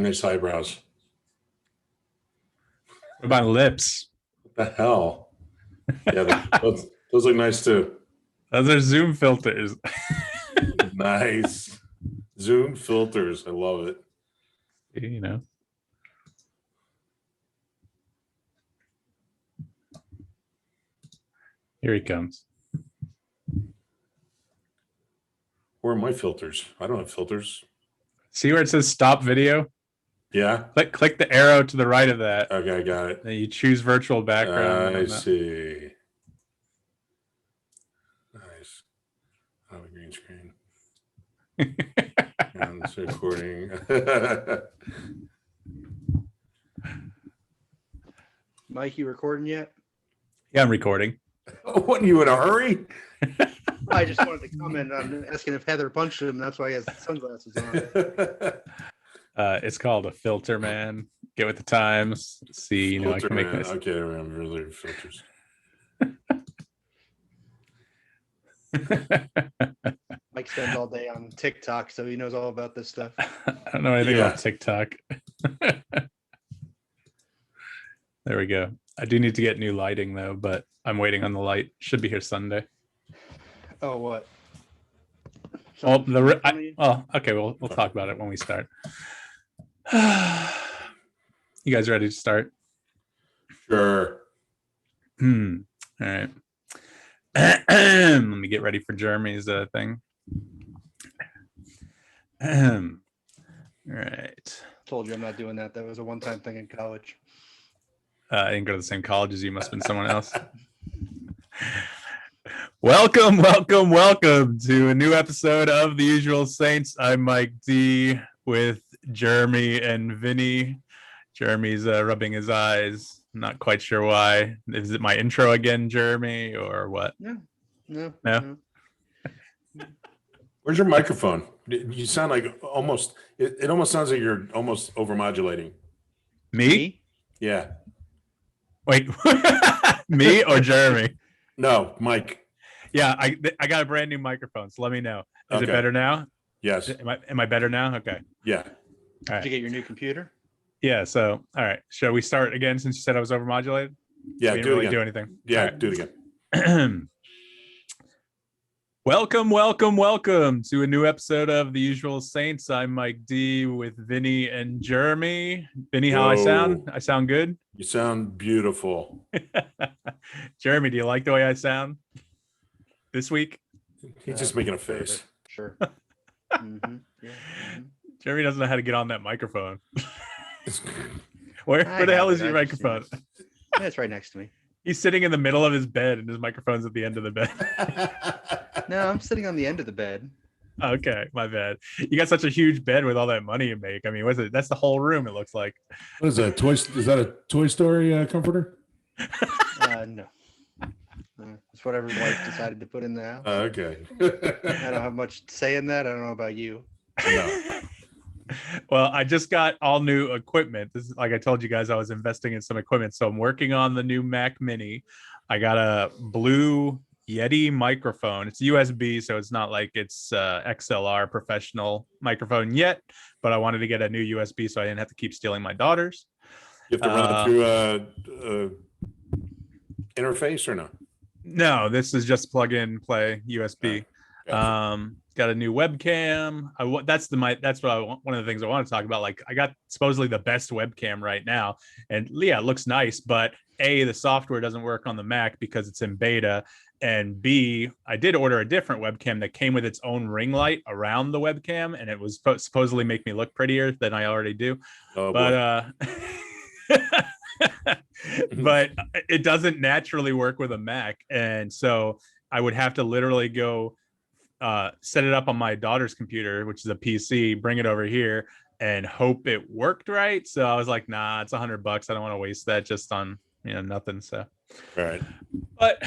Nice eyebrows. What about lips? What the hell? Yeah, those look nice too. Those are Zoom filters. Nice. Zoom filters. I love it. You know. Here he comes. Where are my filters? I don't have filters. See where it says stop video? Yeah. Click the arrow to the right of that. Okay, I got it. Then you choose virtual background. I see. Nice. I have a green screen. And it's recording. Mike, you recording yet? Yeah, I'm recording. What, are you in a hurry? I just wanted to comment on asking if Heather punched him. That's why he has sunglasses on. It's called a filter, man. Get with the times. See, you know, Filter, I can make man. this. Okay, I remember the filters. Mike spends all day on TikTok, so he knows all about this stuff. I don't know anything about TikTok. There we go. I do need to get new lighting though, but I'm waiting on the light. Should be here Sunday. Oh, what? Oh, okay. We'll talk about it when we start. You guys ready to start? Sure. All right. Let me get ready for Jeremy's thing. All right. Told you I'm not doing that. That was a one-time thing in college. I didn't go to the same college as you. Must have been someone else. Welcome to a new episode of The Usual Saints. I'm Mike D with Jeremy and Vinnie. Jeremy's rubbing his eyes. I'm not quite sure why. Is it my intro again, Jeremy, or what? No. Where's your microphone? You sound like almost. It almost sounds like you're almost overmodulating. Me? Yeah. Wait, me or Jeremy? No, Mike. Yeah, I got a brand new microphone, so let me know. Is it better now? Yes. Am I better now? Okay. Yeah. All right. Did you get your new computer? Yeah. So, all right. Shall we start again since you said I was overmodulated? Yeah. We didn't really do anything. Yeah. Right. Do it again. Welcome to a new episode of The Usual Saints. I'm Mike D with Vinnie and Jeremy. Vinnie, how I sound? I sound good? You sound beautiful. Jeremy, do you like the way I sound this week? He's just making a face. Sure. Mm-hmm. Yeah. Mm-hmm. Jeremy doesn't know how to get on that microphone. Where the hell is your microphone? Yeah, it's right next to me. He's sitting in the middle of his bed and his microphone's at the end of the bed. No, I'm sitting on the end of the bed. Okay, my bad. You got such a huge bed with all that money you make. I mean, what's it? That's the whole room, it looks like. What is that? Is that a Toy Story comforter? No. It's whatever wife decided to put in the house. Okay. I don't have much to say in that. I don't know about you. No. Well, I just got all new equipment. This is like I told you guys, I was investing in some equipment. So I'm working on the new Mac Mini. I got a blue Yeti microphone. It's USB, so it's not like it's XLR professional microphone yet, but I wanted to get a new USB so I didn't have to keep stealing my daughter's. You have to run it through interface or no? No, this is just plug in, play USB. Gotcha. Got a new webcam. That's what I want. One of the things I want to talk about. Like, I got supposedly the best webcam right now, and yeah, it looks nice, but A, the software doesn't work on the Mac because it's in beta, and B, I did order a different webcam that came with its own ring light around the webcam, and it was supposedly make me look prettier than I already do. Oh, but but it doesn't naturally work with a Mac, and so I would have to literally go set it up on my daughter's computer, which is a PC, bring it over here and hope it worked right. So I was like, nah, it's $100. I don't want to waste that just on, nothing. So, all right. But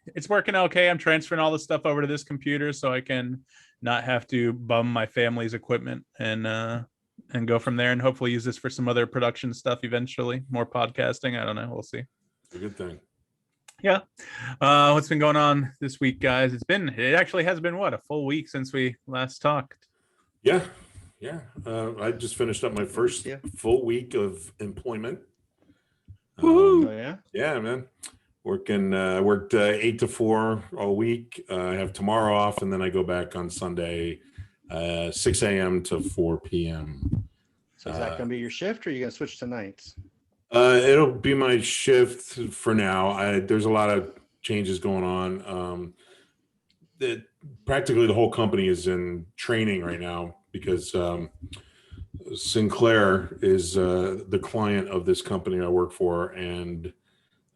it's working okay. I'm transferring all the stuff over to this computer so I can not have to bum my family's equipment and go from there, and hopefully use this for some other production stuff eventually, more podcasting. I don't know. We'll see. It's a good thing. Yeah. What's been going on this week, guys? It actually has been a full week since we last talked. Yeah. I just finished up my first full week of employment. Oh yeah. Yeah, man. Worked 8 to 4 all week. I have tomorrow off, and then I go back on Sunday, 6 a.m. to 4 p.m. So is that going to be your shift, or are you going to switch to nights? It'll be my shift for now. There's a lot of changes going on. Practically the whole company is in training right now because Sinclair is the client of this company I work for, and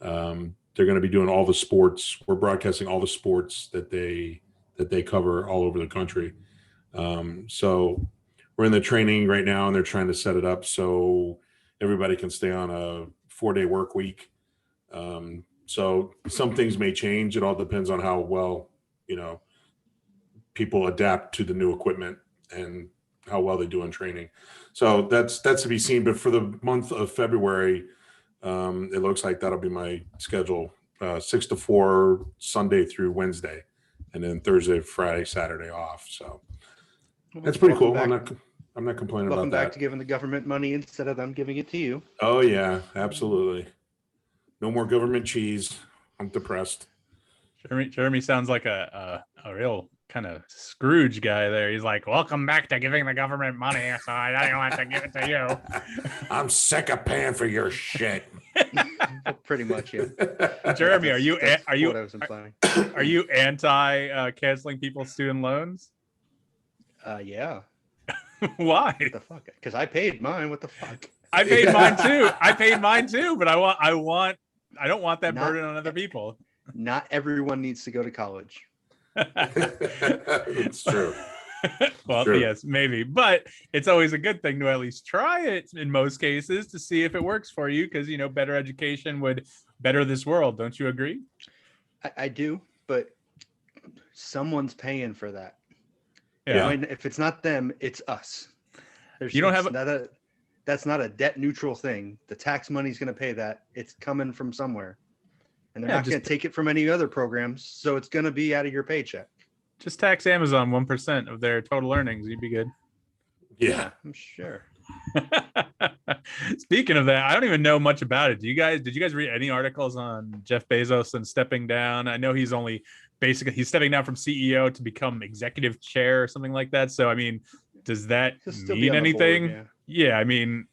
they're going to be doing all the sports. We're broadcasting all the sports that they cover all over the country. So we're in the training right now, and they're trying to set it up so everybody can stay on a 4-day work week. So some things may change. It all depends on how well, people adapt to the new equipment and how well they do in training. So that's to be seen. But for the month of February, it looks like that'll be my schedule, 6 to 4, Sunday through Wednesday, and then Thursday, Friday, Saturday off. So that's pretty cool. I'm not complaining about that. Welcome back to giving the government money instead of them giving it to you. Oh yeah, absolutely. No more government cheese. I'm depressed. Jeremy sounds like a real kind of Scrooge guy there. He's like, welcome back to giving the government money, so I don't want to give it to you. I'm sick of paying for your shit. Pretty much, yeah. Jeremy, are you what I was implying. Are you anti canceling people's student loans? Yeah. Why? What the fuck? Because I paid mine. What the fuck? I paid mine too. But I don't want that burden on other people. Not everyone needs to go to college. It's true. Well, true. Yes, maybe, but it's always a good thing to at least try it in most cases to see if it works for you, because better education would better this world. Don't you agree? I do, but someone's paying for that. Yeah. If it's not them, it's us. That's not a debt neutral thing. The tax money's going to pay that. It's coming from somewhere. And they're not going to take it from any other programs, so it's going to be out of your paycheck. Just tax Amazon 1% of their total earnings. You'd be good. Yeah, I'm sure. Speaking of that, I don't even know much about it. Did you guys read any articles on Jeff Bezos and stepping down? I know he's stepping down from CEO to become executive chair or something like that. So, I mean, does that mean anything? Board, yeah, I mean,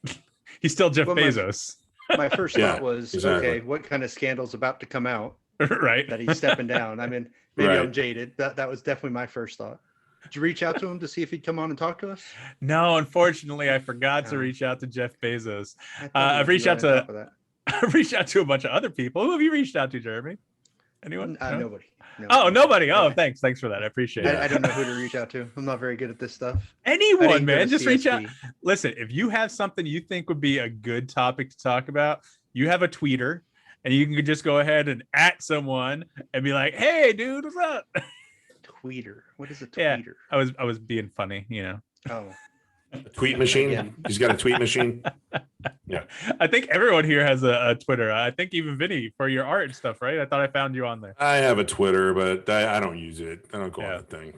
he's still Jeff Bezos. My first thought was, exactly. Okay, what kind of scandal's about to come out? Right. That he's stepping down. I mean, maybe I'm jaded. That was definitely my first thought. Did you reach out to him to see if he'd come on and talk to us? No, unfortunately, I forgot to reach out to Jeff Bezos. I've reached out to a bunch of other people. Who have you reached out to, Jeremy? Anyone? No? Nobody. No. Oh, nobody. Oh, thanks for that. I appreciate it. I don't know who to reach out to. I'm not very good at this stuff. Anyone, man, just reach out. Listen, if you have something you think would be a good topic to talk about, you have a tweeter, and you can just go ahead and @ someone and be like, "Hey, dude, what's up?" Tweeter. What is a tweeter? Yeah, I was being funny, Oh. A tweet machine. Yeah. He's got a tweet machine. Yeah. I think everyone here has a Twitter. I think even Vinnie for your art and stuff, right? I thought I found you on there. I have a Twitter, but I don't use it. I don't go on the thing.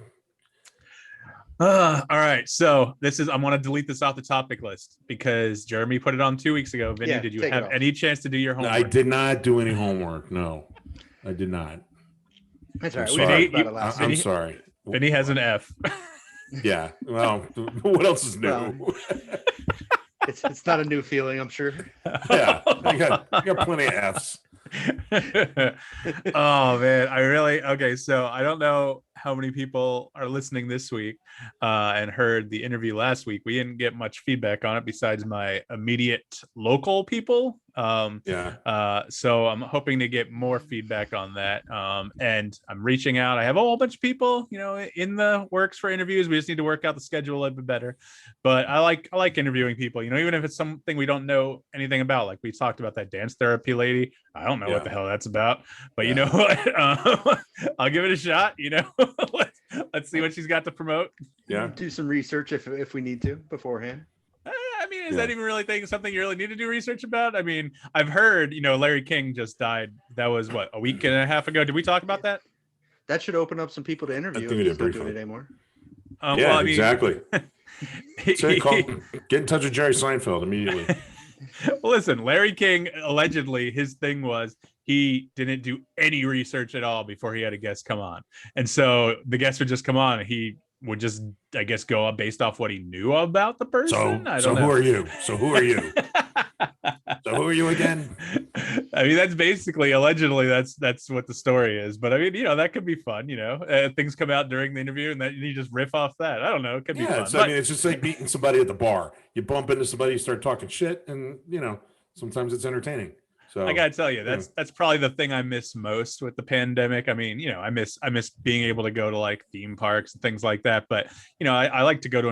All right. So I want to delete this off the topic list because Jeremy put it on 2 weeks ago. Vinnie, did you have any chance to do your homework? I did not do any homework. No, I did not. That's all right. I'm sorry. Vinnie has an F. Yeah. Well, what else is new? Well, it's not a new feeling, I'm sure. Yeah. I got plenty of Fs. Oh man, okay, so I don't know how many people are listening this week and heard the interview last week. We didn't get much feedback on it besides my immediate local people. So I'm hoping to get more feedback on that. And I'm reaching out. I have a whole bunch of people, in the works for interviews. We just need to work out the schedule a little bit better. But I like interviewing people, even if it's something we don't know anything about. Like we talked about that dance therapy lady. I don't know what the hell that's about, but you know what? I'll give it a shot. Let's see what she's got to promote. Yeah. Do some research if we need to beforehand. I mean, is that even really something you really need to do research about? I mean, I've heard, Larry King just died. That was a week and a half ago. Did we talk about that? That should open up some people to interview. I think we did briefly. Anymore. Yeah, well, I mean, exactly. Get in touch with Jerry Seinfeld immediately. well, listen, Larry King, allegedly, his thing was he didn't do any research at all before he had a guest come on. And so the guest would just come on and he would just, I guess, go up based off what he knew about the person. So who are you? So who are you? So who are you again? I mean, that's basically, allegedly, that's what the story is. But I mean, that could be fun. Things come out during the interview, and that you just riff off that. I don't know. It could be fun. I mean, it's just like meeting somebody at the bar. You bump into somebody, you start talking shit, and sometimes it's entertaining. So I gotta tell you, that's probably the thing I miss most with the pandemic. I mean, I miss being able to go to like theme parks and things like that. But I like to go to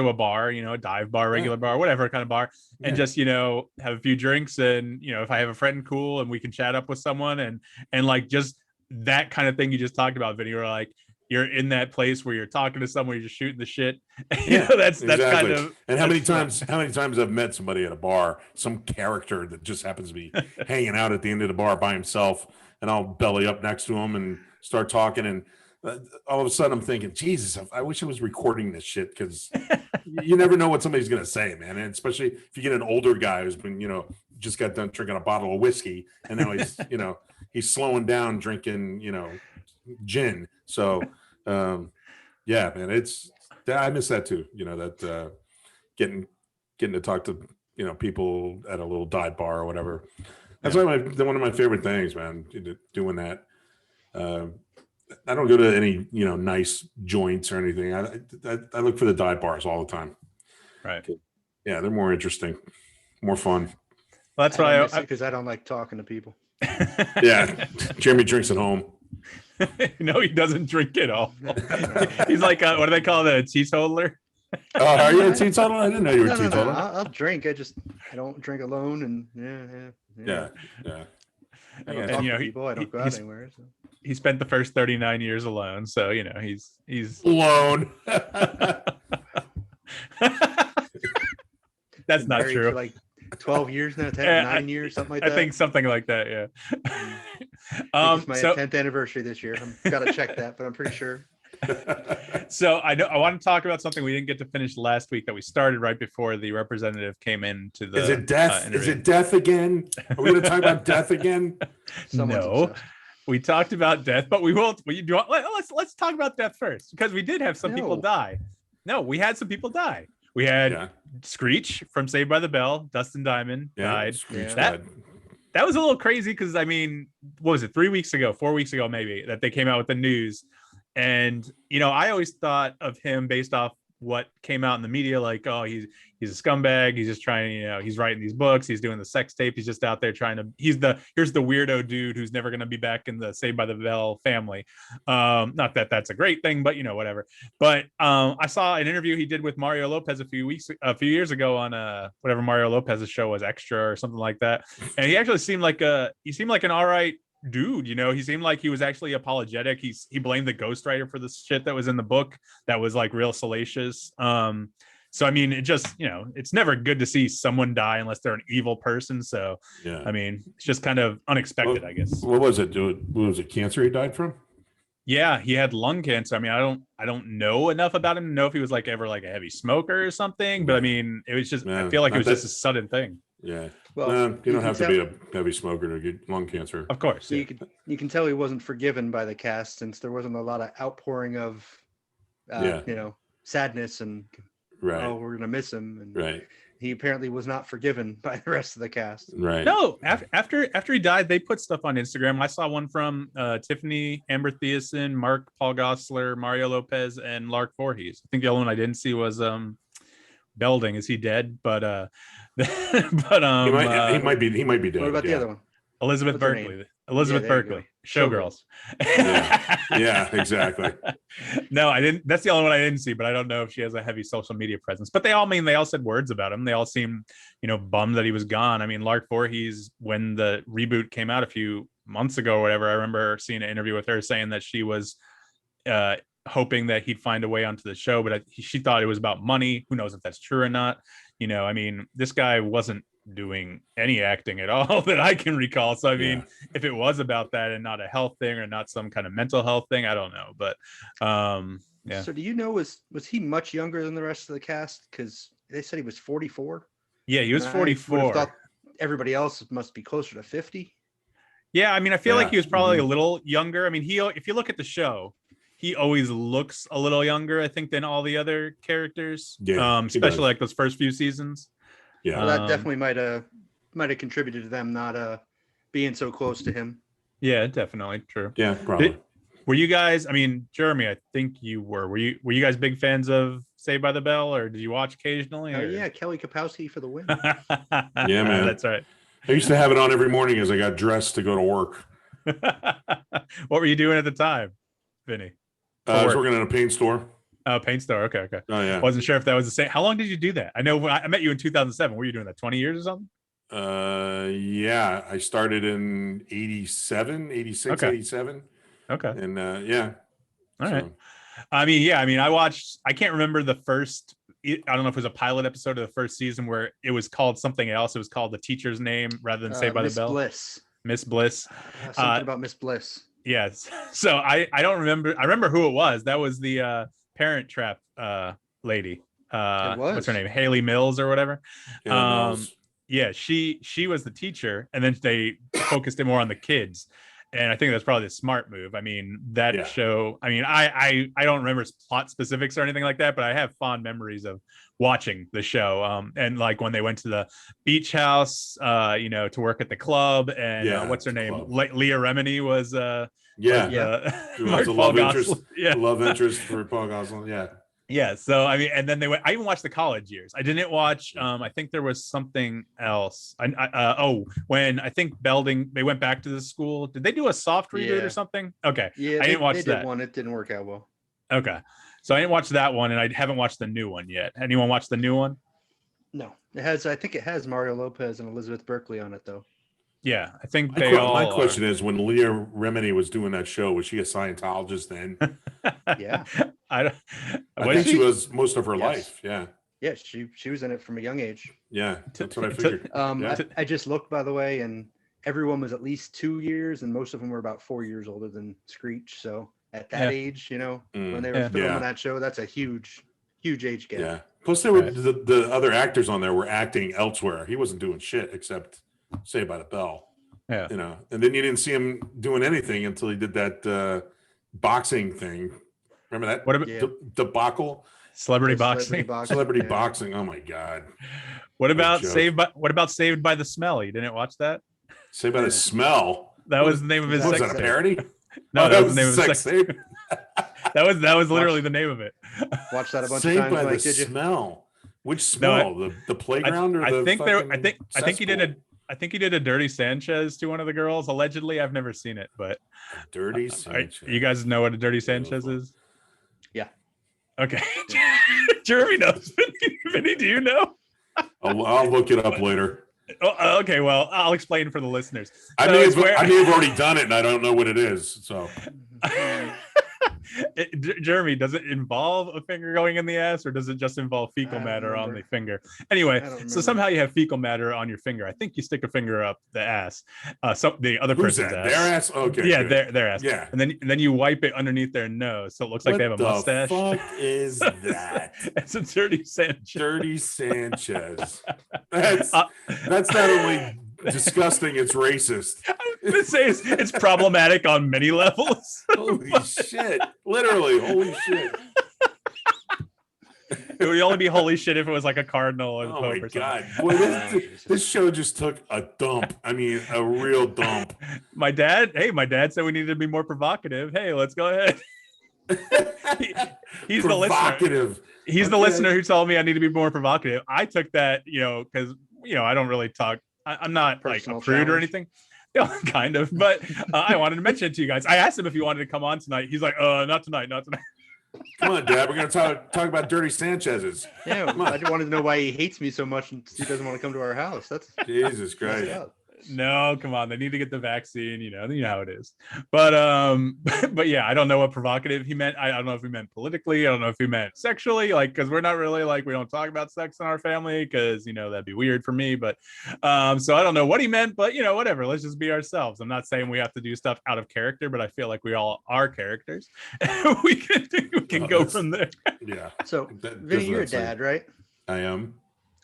a bar, a dive bar, regular bar, whatever kind of bar, and just have a few drinks, and if I have a friend, cool, and we can chat up with someone, and like just that kind of thing you just talked about, Vinnie, where like you're in that place where you're talking to someone, you're just shooting the shit. That's exactly. kind of. And how many times I've met somebody at a bar, some character that just happens to be hanging out at the end of the bar by himself, and I'll belly up next to him and start talking, and all of a sudden I'm thinking, Jesus, I wish I was recording this shit, because you never know what somebody's gonna say, man. And especially if you get an older guy who's been, just got done drinking a bottle of whiskey, and now he's, he's slowing down drinking, gin. So yeah, man, I miss that too. That getting to talk to people at a little dive bar or whatever. That's one of my favorite things, man. Doing that. I don't go to any nice joints or anything. I look for the dive bars all the time. Right. Yeah, they're more interesting, more fun. Well, that's why because I don't like talking to people. Yeah, Jeremy drinks at home. No, he doesn't drink at all. He's like, what do they call it, a teetotaler? Oh, are you a teetotaler? I didn't know you were a teetotaler. No. I'll drink. I don't drink alone, and yeah. I don't talk to people. I don't go out anywhere. So. He spent the first 39 years alone, so he's alone. That's not true. For like 12 years now, 9 years, something like that. I think something like that. Yeah. It's my 10th anniversary this year. I've got to check that, but I'm pretty sure. So I want to talk about something we didn't get to finish last week that we started right before the representative came into the. Is it death? Is it death again? Are we going to talk about death again? No, we talked about death, but we won't. Let's talk about death first, because we did have some people die. No, we had some people die. We had Screech from Saved by the Bell. Dustin Diamond died. That was a little crazy, because I mean, what was it, 4 weeks ago maybe, that they came out with the news. And I always thought of him based off what came out in the media, like, oh, he's a scumbag, he's just trying, he's writing these books, he's doing the sex tape, he's just out there trying to, here's the weirdo dude who's never going to be back in the Saved by the Bell family. Not that that's a great thing, but whatever. But I saw an interview he did with Mario Lopez a few years ago on whatever Mario Lopez's show was, Extra or something like that, and he actually seemed like an all right dude. He seemed like he was actually apologetic. He blamed the ghostwriter for the shit that was in the book that was like real salacious. So I mean, it just, it's never good to see someone die unless they're an evil person. So yeah, I mean, it's just kind of unexpected, I guess. What was it? What was it, cancer he died from? Yeah, he had lung cancer. I mean, I don't know enough about him to know if he was like ever like a heavy smoker or something, but I mean, it was just, I feel like it was just a sudden thing. Yeah. Well, you don't have to be a heavy smoker to get lung cancer. Of course. So you can tell he wasn't forgiven by the cast, since there wasn't a lot of outpouring of, sadness and, oh, we're going to miss him. And he apparently was not forgiven by the rest of the cast. Right. No, after he died, they put stuff on Instagram. I saw one from Tiffany Amber Thiessen, Mark Paul Gosselaar, Mario Lopez, and Lark Voorhees. I think the only one I didn't see was Belding. Is he dead? But he might be dead. What about the other one? Elizabeth Berkley. Showgirls. Yeah, exactly. No, I didn't. That's the only one I didn't see, but I don't know if she has a heavy social media presence. But they all said words about him. They all seem, bummed that he was gone. I mean, Lark Voorhees, when the reboot came out a few months ago or whatever, I remember seeing an interview with her saying that she was hoping that he'd find a way onto the show, but she thought it was about money. Who knows if that's true or not? I mean, this guy wasn't doing any acting at all that I can recall. So I mean, if it was about that and not a health thing or not some kind of mental health thing, I don't know. But Yeah. So do you know, was he much younger than the rest of the cast? Because they said he was 44. Yeah, he was And I would have 44. thought everybody else must be closer to 50. Yeah, I mean, I feel like he was probably Mhm. a little younger. I mean, if you look at the show, he always looks a little younger, I think, than all the other characters. Yeah, he Especially does. like those first few seasons. Yeah. So that definitely might have contributed to them not being so close to him. Yeah, definitely true. Yeah, probably. Were you guys? I mean, Jeremy, I think you were. Were you guys big fans of Saved by the Bell, or did you watch occasionally? Oh Or... yeah, Kelly Kapowski for the win. Yeah, man. That's right. I used to have it on every morning as I got dressed to go to work. What were you doing at the time, Vinny? I was working in a paint store. Oh, paint store. Okay. Oh yeah. Wasn't sure if that was the same. How long did you do that? I know when I met you in 2007. Were you doing that 20 years or something? Yeah, I started in 87, 86, Okay. 87. Okay. And yeah. All right. I mean, I can't remember the first, I don't know if it was a pilot episode of the first season where it was called something else. It was called The Teacher's Name rather than Saved by the Bell. Miss Bliss. Something about Miss Bliss. Yes. So I don't remember. I remember who it was. That was the Parent Trap lady. What's her name? Haley Mills or whatever. Yeah, she was the teacher, and then they focused it more on the kids. And I think that's probably the smart move. I mean, that show, I mean, I don't remember plot specifics or anything like that, but I have fond memories of watching the show. And like when they went to the beach house, to work at the club, and what's her name? Leah Remini was Who was a love interest. Yeah. Love interest for Paul Gosselin. Yeah. Yeah. So I mean, and then I even watched the college years. I didn't watch. I think there was something else. When I think Belding, they went back to the school. Did they do a soft reboot or something? Okay. Yeah, I didn't watch they that did one. It didn't work out well. Okay. So I didn't watch that one, and I haven't watched the new one yet. Anyone watch the new one? No, I think it has Mario Lopez and Elizabeth Berkley on it though. Yeah, I think my question is, when Leah Remini was doing that show, was she a Scientologist then? Yeah. I think she was most of her life. Yeah. Yeah, she was in it from a young age. Yeah, that's what I figured. I just looked, by the way, and everyone was at least 2 years, and most of them were about 4 years older than Screech. So at that age, when they were filming that show, that's a huge age gap. Yeah. Plus, there were the other actors on there were acting elsewhere. He wasn't doing shit except Saved by the Bell. Yeah. And then you didn't see him doing anything until he did that boxing thing. Remember that? What about debacle? Celebrity boxing. Celebrity boxing. Oh my god. What about Saved by the Smell? You didn't watch that? Saved by the Smell. That was the name of his. Was that a parody? No, that was the name of sex tape. That was literally the name of it. Watch that a bunch Saved of times. By Like, the did you? Smell. Which smell? The playground or the? I think he did I think he did a Dirty Sanchez to one of the girls. Allegedly, I've never seen it, but Dirty Sanchez. You guys know what a Dirty Sanchez is? Yeah. Okay. Jeremy knows. Vinny, do you know? I'll look it up later. Oh, okay, well, I'll explain for the listeners. I may have already done it, and I don't know what it is. So, Jeremy, does it involve a finger going in the ass, or does it just involve fecal matter on the finger? Anyway, so somehow you have fecal matter on your finger. I think you stick a finger up the ass. The other person's ass. Their ass? Okay. Yeah, good. their ass. Yeah. And then you wipe it underneath their nose, so it looks like they have a mustache. What the fuck is that? It's a Dirty Sanchez. Dirty Sanchez. That's not only disgusting, it's racist. I was gonna say it's problematic on many levels. Holy shit. Literally, holy shit. It would only be holy shit if it was like a cardinal or the Pope or something. Boy, this show just took a dump. I mean, a real dump. My dad said we needed to be more provocative. Hey, let's go ahead. He's the listener. He's the listener who told me I need to be more provocative. I took that, because I don't really talk. I'm not Personal like a prude or anything. Yeah, kind of, but I wanted to mention it to you guys. I asked him if he wanted to come on tonight. He's like, not tonight. Come on, Dad. We're going to talk about Dirty Sanchez's. Yeah, I just wanted to know why he hates me so much and he doesn't want to come to our house. That's Jesus Christ. No, come on. They need to get the vaccine. You know how it is. But but yeah, I don't know what provocative he meant. I don't know if he meant politically. I don't know if he meant sexually. Like, because we're not really like, we don't talk about sex in our family because that'd be weird for me. But so I don't know what he meant. But whatever. Let's just be ourselves. I'm not saying we have to do stuff out of character, but I feel like we all are characters. we can go from there. Yeah. So Vinny, you're a dad, right? I am.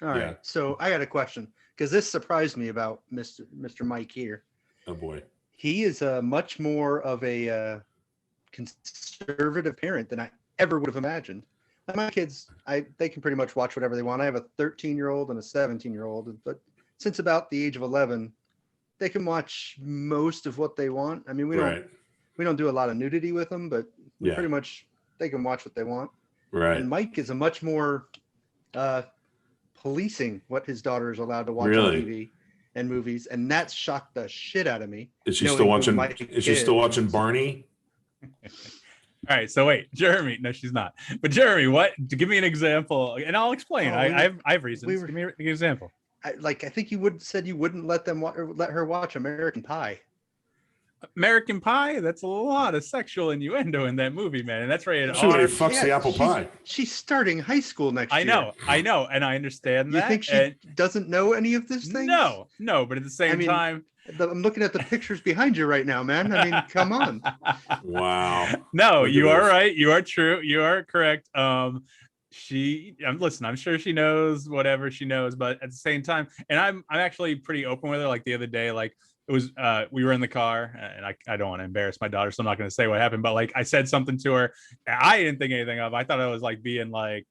All right. Yeah. So I got a question, because this surprised me about Mr. Mike here. Oh boy. He is much more of a conservative parent than I ever would have imagined. Like my kids, they can pretty much watch whatever they want. I have a 13-year-old and a 17-year-old, but since about the age of 11, they can watch most of what they want. I mean, we don't do a lot of nudity with them, but pretty much they can watch what they want. Right. And Mike is a much more policing what his daughter is allowed to watch on TV and movies, and that shocked the shit out of me. Is she still watching? Is she still watching Barney? All right, so wait, Jeremy. No, she's not. But Jeremy, what? Give me an example, and I'll explain. I have reasons. Give me an example. I think you said you wouldn't let her watch American Pie. American Pie? That's a lot of sexual innuendo in that movie, man. And that's rated R. She fucks the apple pie. She's starting high school next year. I know, and I understand that. You think she doesn't know any of this thing? No, but at the same time, I'm looking at the pictures behind you right now, man. I mean, come on. Wow. No, you are right. You are true. You are correct. Listen, I'm sure she knows whatever she knows, but at the same time, and I'm actually pretty open with her. Like the other day, like it was we were in the car, and I don't want to embarrass my daughter, so I'm not going to say what happened, but like I said something to her I didn't think anything of. I thought I was like being like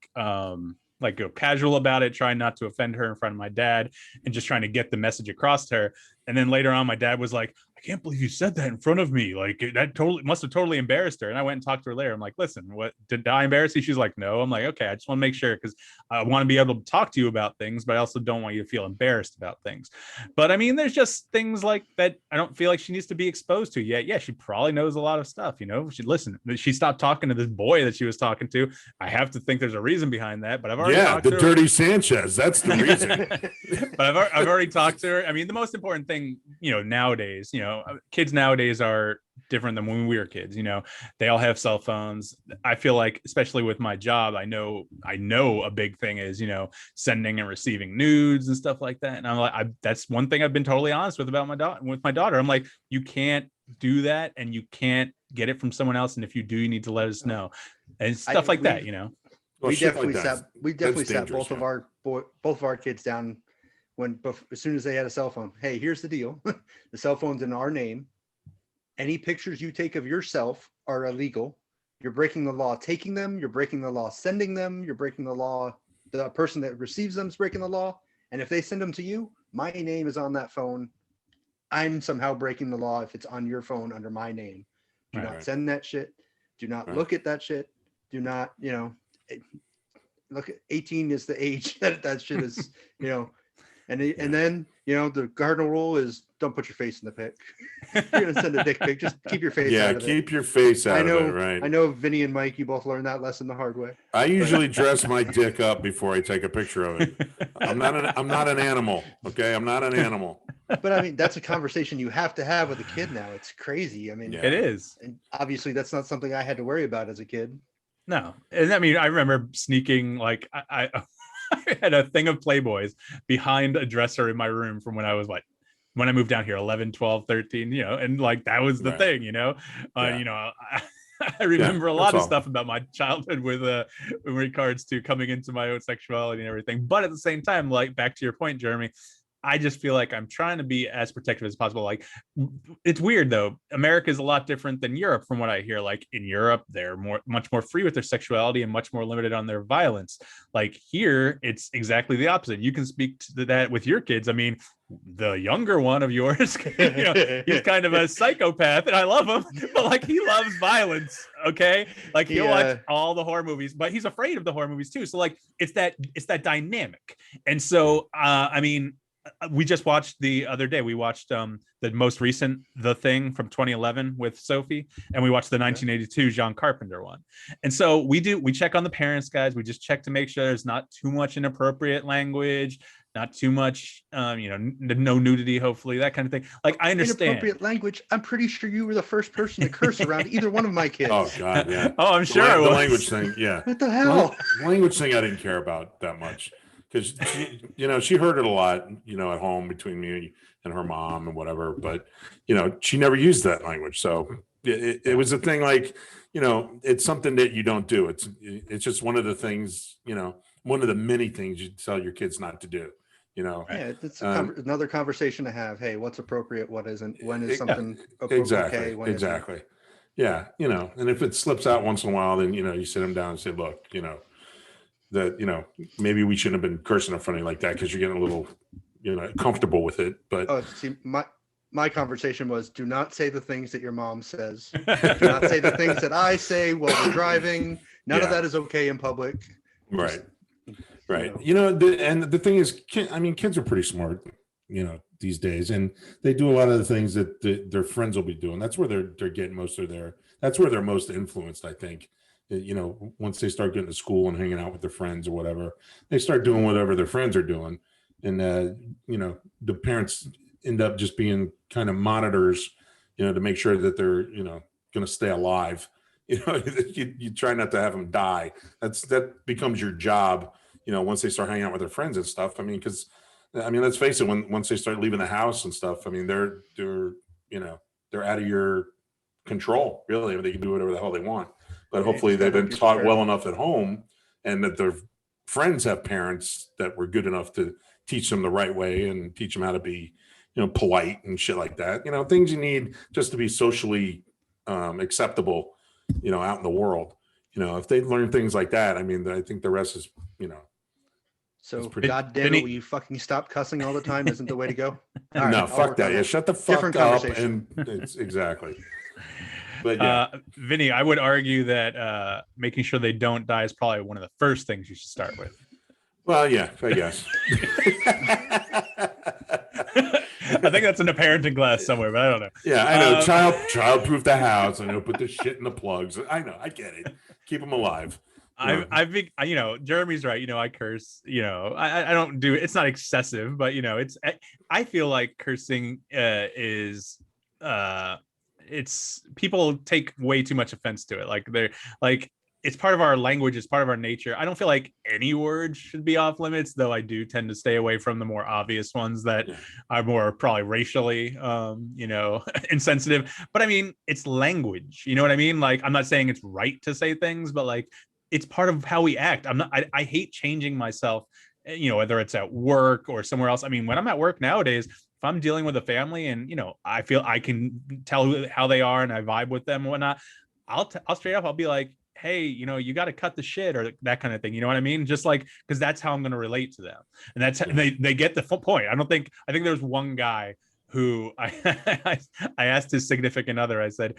casual about it, trying not to offend her in front of my dad and just trying to get the message across to her. And then later on, my dad was like, I can't believe you said that in front of me. Like that must have totally embarrassed her. And I went and talked to her later. I'm like, listen, what did I embarrass you? She's like, no. I'm like, okay, I just want to make sure, because I want to be able to talk to you about things, but I also don't want you to feel embarrassed about things. But I mean, there's just things like that I don't feel like she needs to be exposed to yet. Yeah, she probably knows a lot of stuff, she stopped talking to this boy that she was talking to. I have to think there's a reason behind that, but I've already talked to her. Dirty Sanchez, that's the reason. But I've already talked to her. I mean, the most important thing, nowadays, kids nowadays are different than when we were kids. They all have cell phones. I feel like, especially with my job, I know a big thing is sending and receiving nudes and stuff like that. And I'm like, that's one thing I've been totally honest with my daughter. I'm like, you can't do that, and you can't get it from someone else, and if you do, you need to let us know, and stuff like that. We definitely sat both of our kids down as soon as they had a cell phone. Hey, here's the deal. The cell phone's in our name. Any pictures you take of yourself are illegal. You're breaking the law taking them. You're breaking the law sending them. You're breaking the law. The person that receives them is breaking the law. And if they send them to you, my name is on that phone. I'm somehow breaking the law if it's on your phone under my name. Do not send that shit. Do not look at that shit. Do not, look at 18 is the age that shit is, And then, the cardinal rule is don't put your face in the pic. You're going to send a dick pic. Just keep your face out of it. Yeah, keep your face out of it, right? I know Vinny and Mike, you both learned that lesson the hard way. I usually dress my dick up before I take a picture of it. I'm not an animal, okay? I'm not an animal. But I mean, that's a conversation you have to have with a kid now. It's crazy. I mean, It is. And obviously, that's not something I had to worry about as a kid. No. And I mean, I remember sneaking, like, I had a thing of Playboys behind a dresser in my room from when I was when I moved down here, 11, 12, 13, and like that was the thing, I remember a lot of stuff about my childhood with in regards to coming into my own sexuality and everything. But at the same time, like back to your point, Jeremy, I just feel like I'm trying to be as protective as possible. Like, it's weird though. America is a lot different than Europe from what I hear. Like in Europe, they're much more free with their sexuality and much more limited on their violence. Like here, it's exactly the opposite. You can speak to that with your kids. I mean, the younger one of yours, he's kind of a psychopath and I love him, but like he loves violence. Okay. Like he'll watch all the horror movies, but he's afraid of the horror movies too. So like, it's that dynamic. And so, I mean, we just watched the other day. We watched the most recent The Thing from 2011 with Sophie, and we watched the 1982 John Carpenter one. And so we check on the parents, guys. We just check to make sure there's not too much inappropriate language, not too much, no nudity, hopefully, that kind of thing. Like, I understand. Inappropriate language. I'm pretty sure you were the first person to curse around either one of my kids. Oh God, yeah. Oh, I'm sure I was. The language thing, yeah. What the hell? Language thing I didn't care about that much because she heard it a lot, at home between me and her mom and whatever. But she never used that language, so it was a thing. Like, it's something that you don't do. It's just one of the things, one of the many things you tell your kids not to do. Yeah, it's another conversation to have. Hey, what's appropriate? What isn't? When is something appropriate? Exactly. Okay, when exactly. Isn't? Yeah. And if it slips out once in a while, then, you sit them down and say, look, that, maybe we shouldn't have been cursing in front of you like that because you're getting a little, comfortable with it. But see, my conversation was, do not say the things that your mom says. Do not say the things that I say while we're driving. None of that is okay in public. Right. Right. And the thing is, kids are pretty smart, these days, and they do a lot of the things that their friends will be doing. That's where they're getting most of that's where they're most influenced, I think. Once they start getting to school and hanging out with their friends or whatever, they start doing whatever their friends are doing. And, the parents end up just being kind of monitors, to make sure that they're, going to stay alive. You try not to have them die. That becomes your job. Once they start hanging out with their friends and stuff. Because let's face it, once they start leaving the house and stuff, they're out of your control, really. They can do whatever the hell they want. But hopefully they've been taught well enough at home, and that their friends have parents that were good enough to teach them the right way and teach them how to be, polite and shit like that. Things you need just to be socially acceptable, out in the world. If they learn things like that, I think the rest is, So God damn it, will you fucking stop cussing all the time? Isn't the way to go? Right, no, fuck that. Yeah, shut the fuck up. And it's exactly. But yeah. Vinnie, I would argue that making sure they don't die is probably one of the first things you should start with. Well, yeah, I guess. I think that's in a parenting class somewhere, but I don't know. Yeah, I know. Child-proof the house. I know. Put the shit in the plugs. I know. I get it. Keep them alive. I think, Jeremy's right. I curse, I don't do it. It's not excessive, but I feel like cursing is it's people take way too much offense to it. Like they're like, it's part of our language. It's part of our nature. I don't feel like any word should be off limits, though I do tend to stay away from the more obvious ones that are more probably racially, insensitive. But it's language. You know what I mean? Like, I'm not saying it's right to say things, but like, it's part of how we act. I hate changing myself, whether it's at work or somewhere else. When I'm at work nowadays, if I'm dealing with a family and, I feel I can tell how they are and I vibe with them and whatnot, I'll straight up, I'll be like, hey, you got to cut the shit or that kind of thing. You know what I mean? Just like, because that's how I'm going to relate to them. And that's, they get the full point. I think there's one guy who I asked his significant other, I said,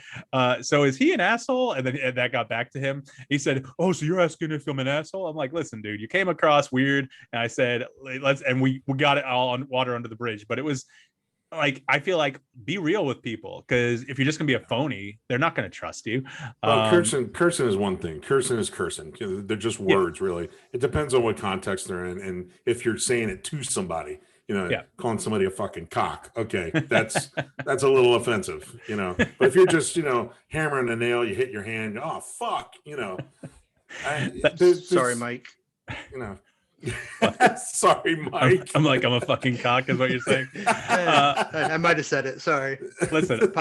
so is he an asshole? And then that got back to him. He said, oh, so you're asking if I'm an asshole? I'm like, listen, dude, you came across weird. And I said, we got it all on water under the bridge. But it was like, I feel like be real with people, because if you're just gonna be a phony, they're not gonna trust you. Well, cursing is one thing. Cursing is cursing. They're just words, really. It depends on what context they're in, and if you're saying it to somebody. Calling somebody a fucking cock. Okay, that's a little offensive, But if you're just, hammering a nail, you hit your hand. Oh fuck, sorry, Mike. Sorry, Mike. I'm like, I'm a fucking cock, is what you're saying. I might have said it. Sorry. Listen,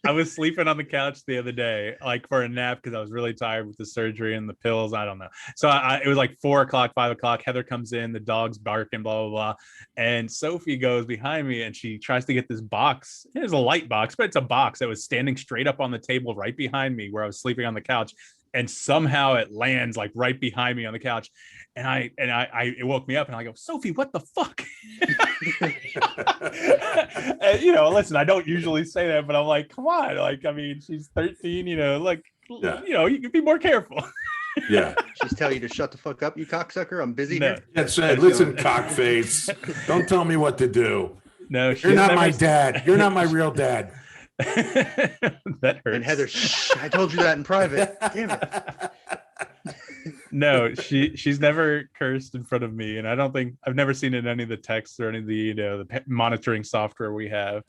I was sleeping on the couch the other day, like for a nap, because I was really tired with the surgery and the pills. I don't know. So it was like 4 o'clock, 5 o'clock. Heather comes in, the dog's barking, blah, blah, blah. And Sophie goes behind me and she tries to get this box. It was a light box, but it's a box that was standing straight up on the table right behind me where I was sleeping on the couch. And somehow it lands like right behind me on the couch. And it woke me up and I go, Sophie, what the fuck? And, listen, I don't usually say that, but I'm like, come on. Like, she's 13, you can be more careful. Yeah. She's telling you to shut the fuck up, you cocksucker. I'm busy here. That's right. Listen, cockface. Don't tell me what to do. No, you're not my dad. You're not my real dad. That hurts. And Heather, I told you that in private. Damn it. No, she's never cursed in front of me, and I've never seen it in any of the texts or any of the the monitoring software we have.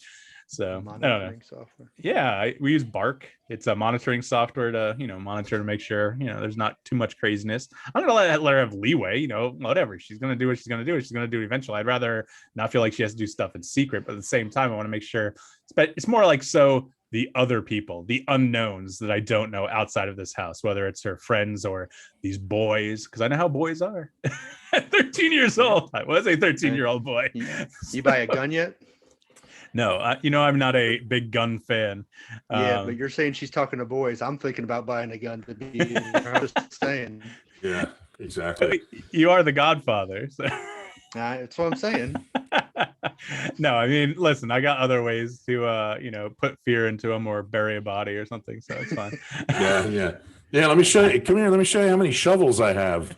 So I don't know. Software. Yeah, we use Bark. It's a monitoring software to monitor to make sure there's not too much craziness. I'm gonna let her have leeway. Whatever she's gonna do, what she's gonna do, what she's gonna do eventually. I'd rather not feel like she has to do stuff in secret, but at the same time, I want to make sure. But it's more like the other people, the unknowns that I don't know outside of this house, whether it's her friends or these boys, because I know how boys are. At 13 years old, I was a 13-year-old boy. You buy a gun yet? No, I'm not a big gun fan. Yeah, but you're saying she's talking to boys. I'm thinking about buying a gun to be. I'm just saying. Yeah, exactly. You are the Godfather. So. That's what I'm saying. No, I mean, listen, I got other ways to, put fear into them or bury a body or something. So it's fine. Yeah. Let me show you. Come here. Let me show you how many shovels I have.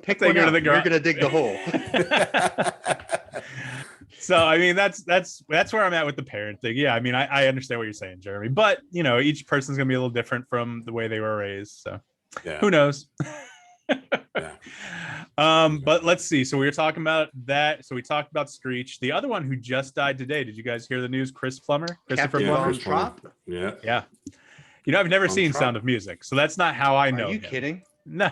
Pick one up. You're gonna dig the hole. So I mean, that's where I'm at with the parent thing. Yeah, I mean, I understand what you're saying, Jeremy, but each person's gonna be a little different from the way they were raised. So who knows? Yeah. But let's see. So we were talking about that. So we talked about Screech. The other one who just died today. Did you guys hear the news? Christopher Plummer. Yeah. I've never seen Sound of Music, so that's not how I know. Are you him. kidding? No.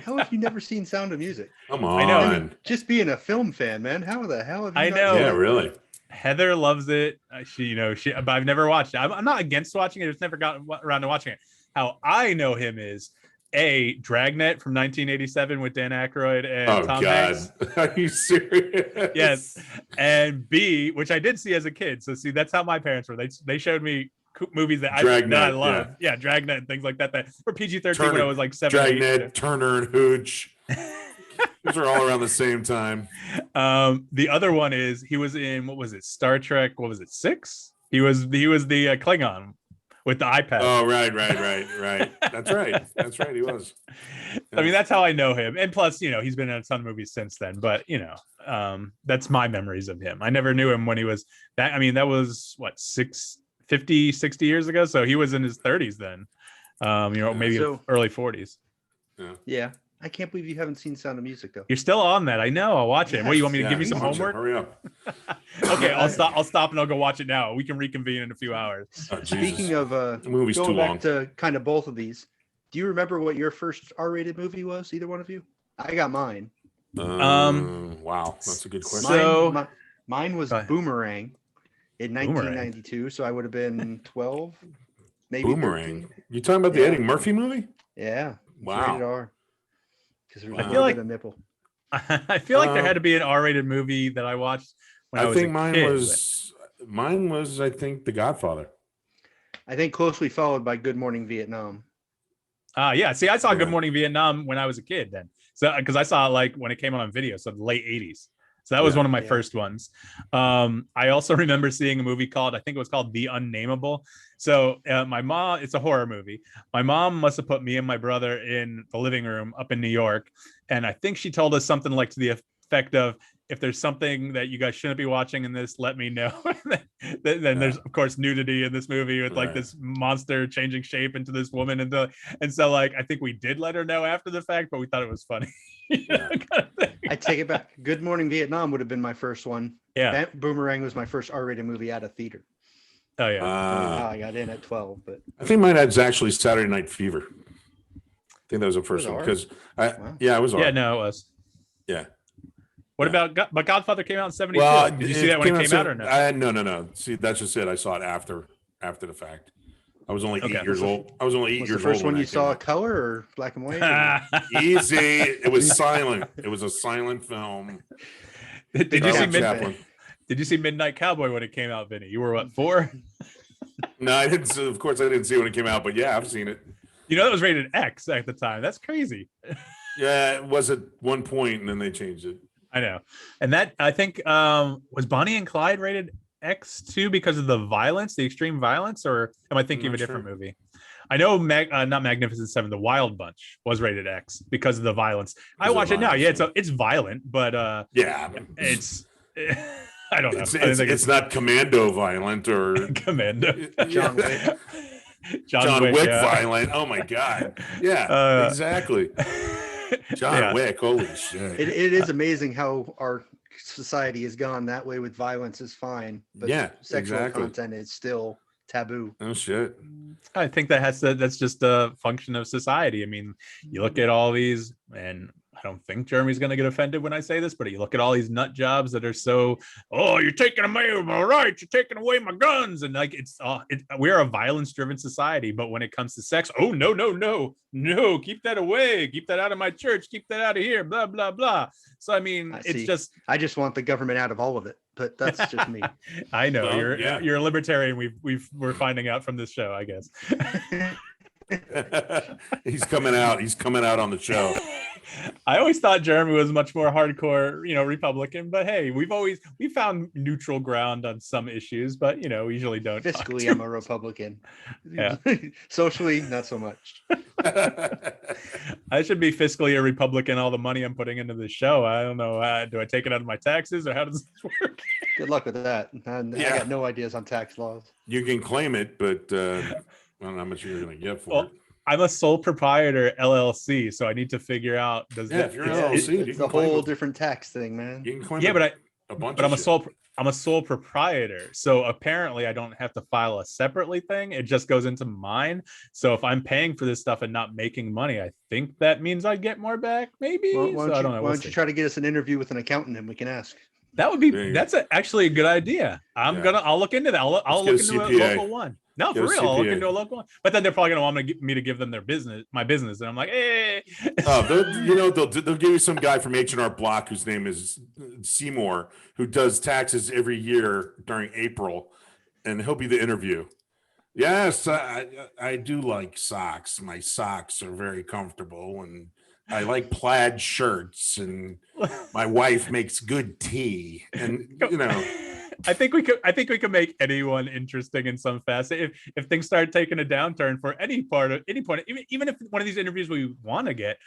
How have you never seen Sound of Music? Come on. I know. Just being a film fan, man. How the hell have you? I know. Yeah, really. Heather loves it. But I've never watched it. I'm not against watching it. I've just never gotten around to watching it. How I know him is Dragnet from 1987 with Dan Aykroyd and Tom Hanks. Are you serious? Yes. And B, which I did see as a kid. So see, that's how my parents were. They showed me movies that I love. Yeah, Dragnet and things like that were PG-13 when I was like 7. Dragnet, 8. Turner, and Hooch. Those are all around the same time. The other one is he was in, what was it, Star Trek? What was it, 6? He was the Klingon with the iPad. Oh, right. That's right. He was. Yeah. I mean, that's how I know him. And plus, he's been in a ton of movies since then. But that's my memories of him. I never knew him when he was that. I mean, that was what 50, 60 years ago. So he was in his 30s then. Maybe early 40s. Yeah. I can't believe you haven't seen Sound of Music though. You're still on that. I know. I'll watch it. Yes. What, you want me to give you some homework? Hurry up. Okay, I'll stop and I'll go watch it now. We can reconvene in a few hours. Speaking of the movie's going too back long. to kind of both of these, do you remember what your first R-rated movie was? Either one of you? I got mine. Wow, that's a good question. So mine was Boomerang in 1992. So I would have been 12, maybe. Boomerang. 13. You talking about the Eddie Murphy movie? Yeah. Wow. Rated R. I feel like a nipple. I feel like there had to be an R-rated movie that I watched when I was a kid. Mine was I think The Godfather. I think closely followed by Good Morning Vietnam. Yeah. See, I saw Good Morning Vietnam when I was a kid then. So because I saw it like when it came on video, so the late 80s. So that was one of my first ones. I also remember seeing a movie called, I think it was called The Unnamable. So my mom, it's a horror movie. My mom must have put me and my brother in the living room up in New York. And I think she told us something like to the effect of, if there's something that you guys shouldn't be watching in this, let me know. then there's of course nudity in this movie with like this monster changing shape into this woman. And so like, I think we did let her know after the fact, but we thought it was funny. I take it back. Good Morning Vietnam would have been my first one. Yeah. Boomerang was my first R-rated movie out of theater. Oh yeah. I got in at 12, but I think mine was actually Saturday Night Fever. I think that was the first one because it was R. Yeah, no, it was. Yeah. What about Godfather came out in 72? Well, did you see that when it came out or no? No. See, that's just it. I saw it after the fact. I was only 8 years old. I was only 8 years old. The first one you saw color or black and white? Easy. It was silent. It was a silent film. Did you see Midnight Cowboy when it came out, Vinnie? You were what, 4? No, I didn't. Of course, I didn't see it when it came out, but yeah, I've seen it. That was rated X at the time. That's crazy. Yeah, it was at one point, and then they changed it. I know. And that, I think, was Bonnie and Clyde rated X too because of the violence, the extreme violence, or am I thinking of a different movie? I know not Magnificent Seven, The Wild Bunch was rated X because of the violence. I watch it now. Yeah, it's violent, but it's I don't know. It's not Commando violent or Commando. John Wick. John Wick yeah. violent. Oh my God. Yeah, exactly. John Wick. Holy shit. It is amazing how our society has gone that way with violence is fine, but sexual content is still taboo. Oh shit. I think that's just a function of society. I mean, you look at all these, and I don't think Jeremy's going to get offended when I say this, but you look at all these nut jobs that are so, oh, you're taking away my rights, you're taking away my guns, and like we're a violence-driven society. But when it comes to sex, oh no, keep that away, keep that out of my church, keep that out of here, blah blah blah. So I mean, I just want the government out of all of it, but that's just me. I know you're a libertarian. We're finding out from this show, I guess. He's coming out on the show. I always thought Jeremy was much more hardcore, Republican, but hey, we found neutral ground on some issues, but we usually don't. Fiscally, I'm a Republican. Yeah. Socially, not so much. I should be fiscally a Republican. All the money I'm putting into the show, I don't know. Do I take it out of my taxes, or how does this work? Good luck with that. I got no ideas on tax laws. You can claim it, but I don't know how much you're going to get for it. I'm a sole proprietor LLC, so I need to figure out. If you're an LLC, it's a whole different tax thing, man. You can claim but I'm a sole proprietor, so apparently I don't have to file a separately thing. It just goes into mine. So if I'm paying for this stuff and not making money, I think that means I get more back. Maybe. Why don't you try to get us an interview with an accountant and we can ask? That would be. That's actually a good idea. I'll look into that. I'll look into a local one. No, for real. I'll look into a local one. But then they're probably going to want me to give them my business, and I'm like, hey. Oh, they'll give you some guy from H&R Block whose name is Seymour, who does taxes every year during April, and he'll be the interview. Yes, I do like socks. My socks are very comfortable, and I like plaid shirts, and my wife makes good tea, and I think we could make anyone interesting in some facet. If things start taking a downturn for any point, even if one of these interviews we want to get,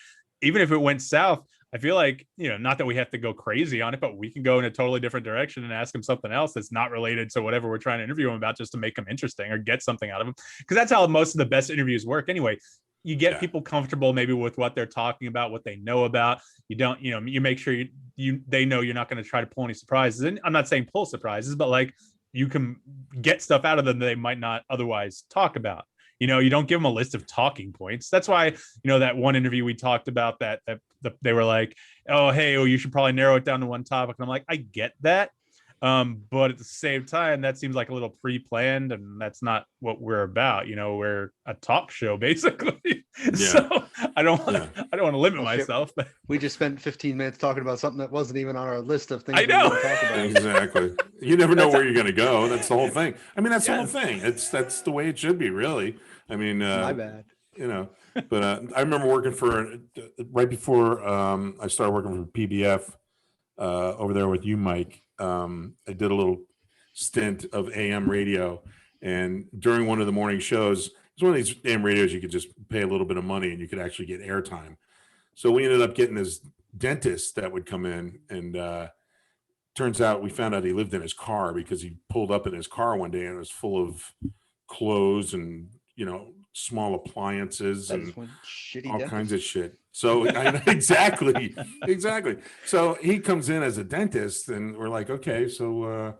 even if it went south, I feel like, not that we have to go crazy on it, but we can go in a totally different direction and ask him something else that's not related to whatever we're trying to interview him about, just to make him interesting or get something out of him. Because that's how most of the best interviews work anyway. You get people comfortable maybe with what they're talking about, what they know about. You don't, you make sure they know you're not going to try to pull any surprises. And I'm not saying pull surprises, but like you can get stuff out of them that they might not otherwise talk about. You don't give them a list of talking points. That's why, that one interview we talked about that they were like, oh, hey, you should probably narrow it down to one topic. And I'm like, I get that. But at the same time, that seems like a little pre-planned, and that's not what we're about. We're a talk show basically. So I don't want to limit myself. But we just spent 15 minutes talking about something that wasn't even on our list of things. I know. We want to talk about. Exactly. You never know where you're going to go. That's the whole thing. I mean, that's the whole thing. That's the way it should be, really. I mean, my bad. But I remember working right before I started working for PBF over there with you, Mike. I did a little stint of AM radio, and during one of the morning shows, it's one of these AM radios you could just pay a little bit of money and you could actually get airtime. So we ended up getting this dentist that would come in, and turns out we found out he lived in his car because he pulled up in his car one day and it was full of clothes and small appliances and all kinds of shit. So exactly. So he comes in as a dentist, and we're like, okay, so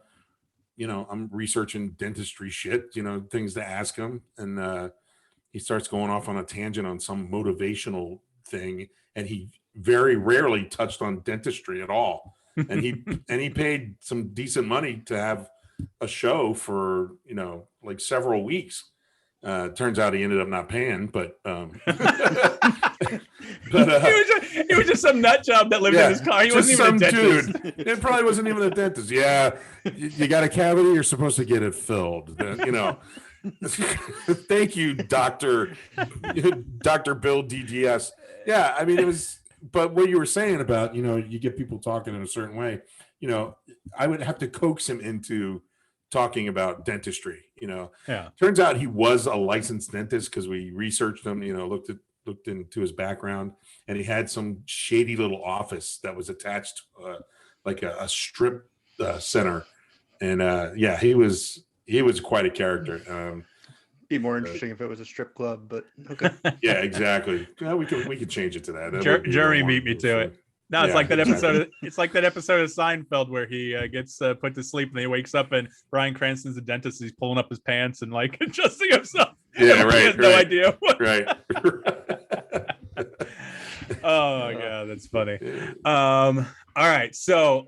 I'm researching dentistry shit, things to ask him, and he starts going off on a tangent on some motivational thing, and he very rarely touched on dentistry at all. And he paid some decent money to have a show for like several weeks. Turns out he ended up not paying, but it was just some nut job that lived in his car. He wasn't even a dentist. Dude. It probably wasn't even a dentist. Yeah, you got a cavity, you're supposed to get it filled. Thank you, Dr. Bill DDS. Yeah, I mean, it was, but what you were saying about, you get people talking in a certain way, I would have to coax him into talking about dentistry. Turns out he was a licensed dentist because we researched him, looked into his background, and he had some shady little office that was attached like a strip center. And he was quite a character. Be more interesting if it was a strip club, but okay. Yeah, exactly. Yeah, we could change it to that. Jeremy beat me to it. No, it's like that exactly. episode. It's like that episode of Seinfeld where he gets put to sleep and he wakes up and Bryan Cranston's a dentist. He's pulling up his pants and like adjusting himself. Yeah, He has right. no idea. What... Right. Oh my god, that's funny. All right. So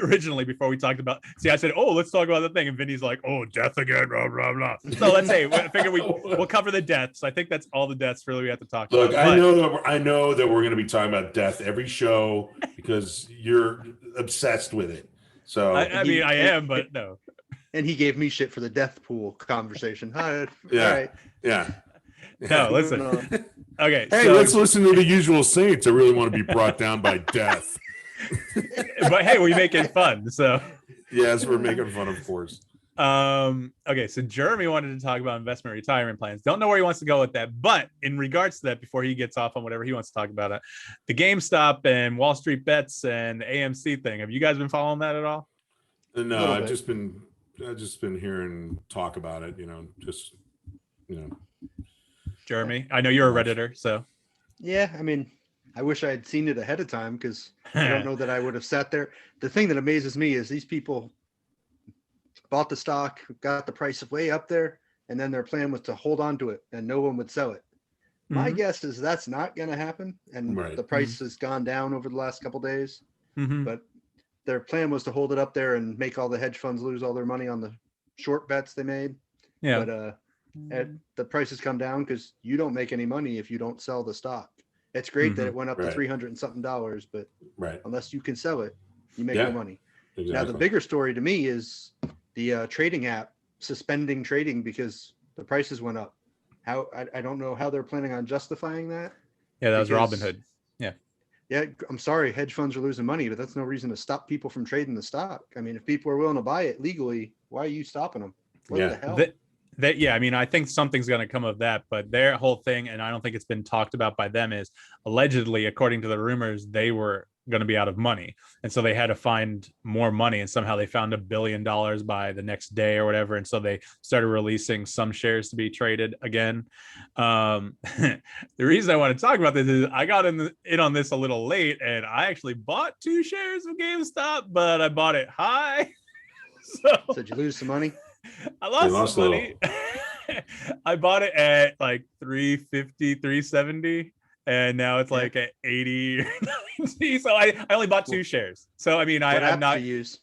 originally, before we talked about, I said, "Oh, let's talk about the thing," and Vinny's like, "Oh, death again, blah blah blah." So let's say, I figure we'll cover the deaths. I think that's all the deaths really we have to talk about. Look, I know that we're going to be talking about death every show because you're obsessed with it. So I mean, I am, but no. And he gave me shit for the death pool conversation. Hi. Yeah. All right. Yeah. No, listen. Okay. Hey, so, let's listen to the usual saints. I really want to be brought down by death. But hey, we make it fun. So yes, we're making fun, of course. Okay, so Jeremy wanted to talk about investment retirement plans. Don't know where he wants to go with that, but in regards to that, before he gets off on whatever he wants to talk about, the GameStop and Wall Street bets and AMC thing. Have you guys been following that at all? No, I've just been hearing talk about it. Jeremy, I know you're a Redditor, so Yeah, I mean, I wish I had seen it ahead of time because I don't know that I would have sat there. The thing that amazes me is these people bought the stock, got the price way up there, and then their plan was to hold on to it and no one would sell it. My guess is that's not going to happen, and the price has gone down over the last couple days. But their plan was to hold it up there and make all the hedge funds lose all their money on the short bets they made. Yeah. But the prices come down because you don't make any money if you don't sell the stock. It's great that it went up to $300 and something, but unless you can sell it, you make no money. Exactly. Now, the bigger story to me is the trading app suspending trading because the prices went up. How I don't know how they're planning on justifying that. Yeah, that was Robinhood. Yeah, I'm sorry, hedge funds are losing money, but that's no reason to stop people from trading the stock. I mean, if people are willing to buy it legally, why are you stopping them? What the hell? Yeah, I mean, I think something's going to come of that, but their whole thing, and I don't think it's been talked about by them, is allegedly, according to the rumors, they were going to be out of money. And so they had to find more money, and somehow they found $1 billion by the next day or whatever. And so they started releasing some shares to be traded again. The reason I want to talk about this is I got in on this a little late, and I actually bought 2 shares of GameStop, but I bought it high. So did you lose some money? I lost some money. I bought it at like 350, 370, and now it's like at 80 or 90. So I only bought 2 shares. So I mean, I'm not use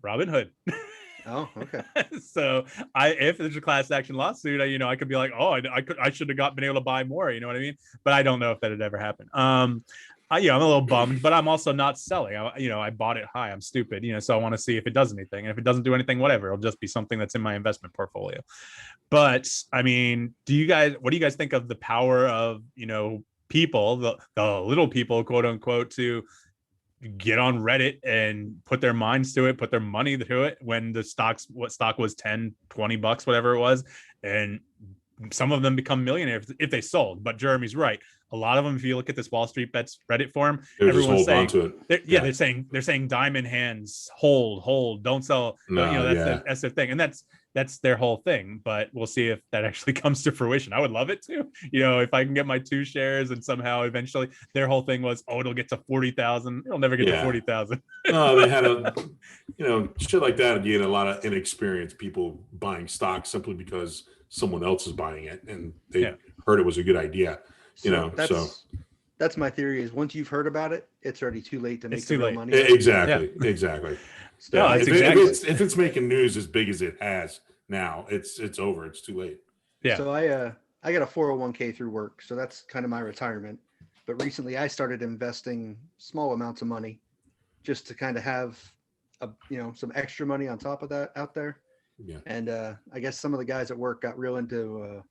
Robinhood. Oh, okay. So if there's a class action lawsuit, I could be like, oh, I should have been able to buy more. You know what I mean? But I don't know if that would ever happen. I'm a little bummed, but I'm also not selling. I bought it high. I'm stupid, so I want to see if it does anything. And if it doesn't do anything, whatever, it'll just be something that's in my investment portfolio. But I mean, what do you guys think of the power of, people, the little people, quote unquote, to get on Reddit and put their minds to it, put their money to it when what stock was 10, 20 bucks, whatever it was. And some of them become millionaires if they sold. But Jeremy's right. A lot of them, if you look at this Wall Street Bets Reddit forum, everyone's saying, they're saying diamond hands, hold, don't sell. That's their thing, and that's their whole thing. But we'll see if that actually comes to fruition. I would love it to, if I can get my 2 shares and somehow eventually their whole thing was, it'll get to 40,000. It'll never get to 40,000. No, they had shit like that. You get a lot of inexperienced people buying stocks simply because someone else is buying it and they heard it was a good idea. That's my theory is once you've heard about it, it's already too late to make the real money. Exactly. No, if it's making news as big as it has now, it's over. It's too late. Yeah. So I got a 401k through work, so that's kind of my retirement. But recently I started investing small amounts of money just to kind of have some extra money on top of that out there. Yeah. And I guess some of the guys at work got real into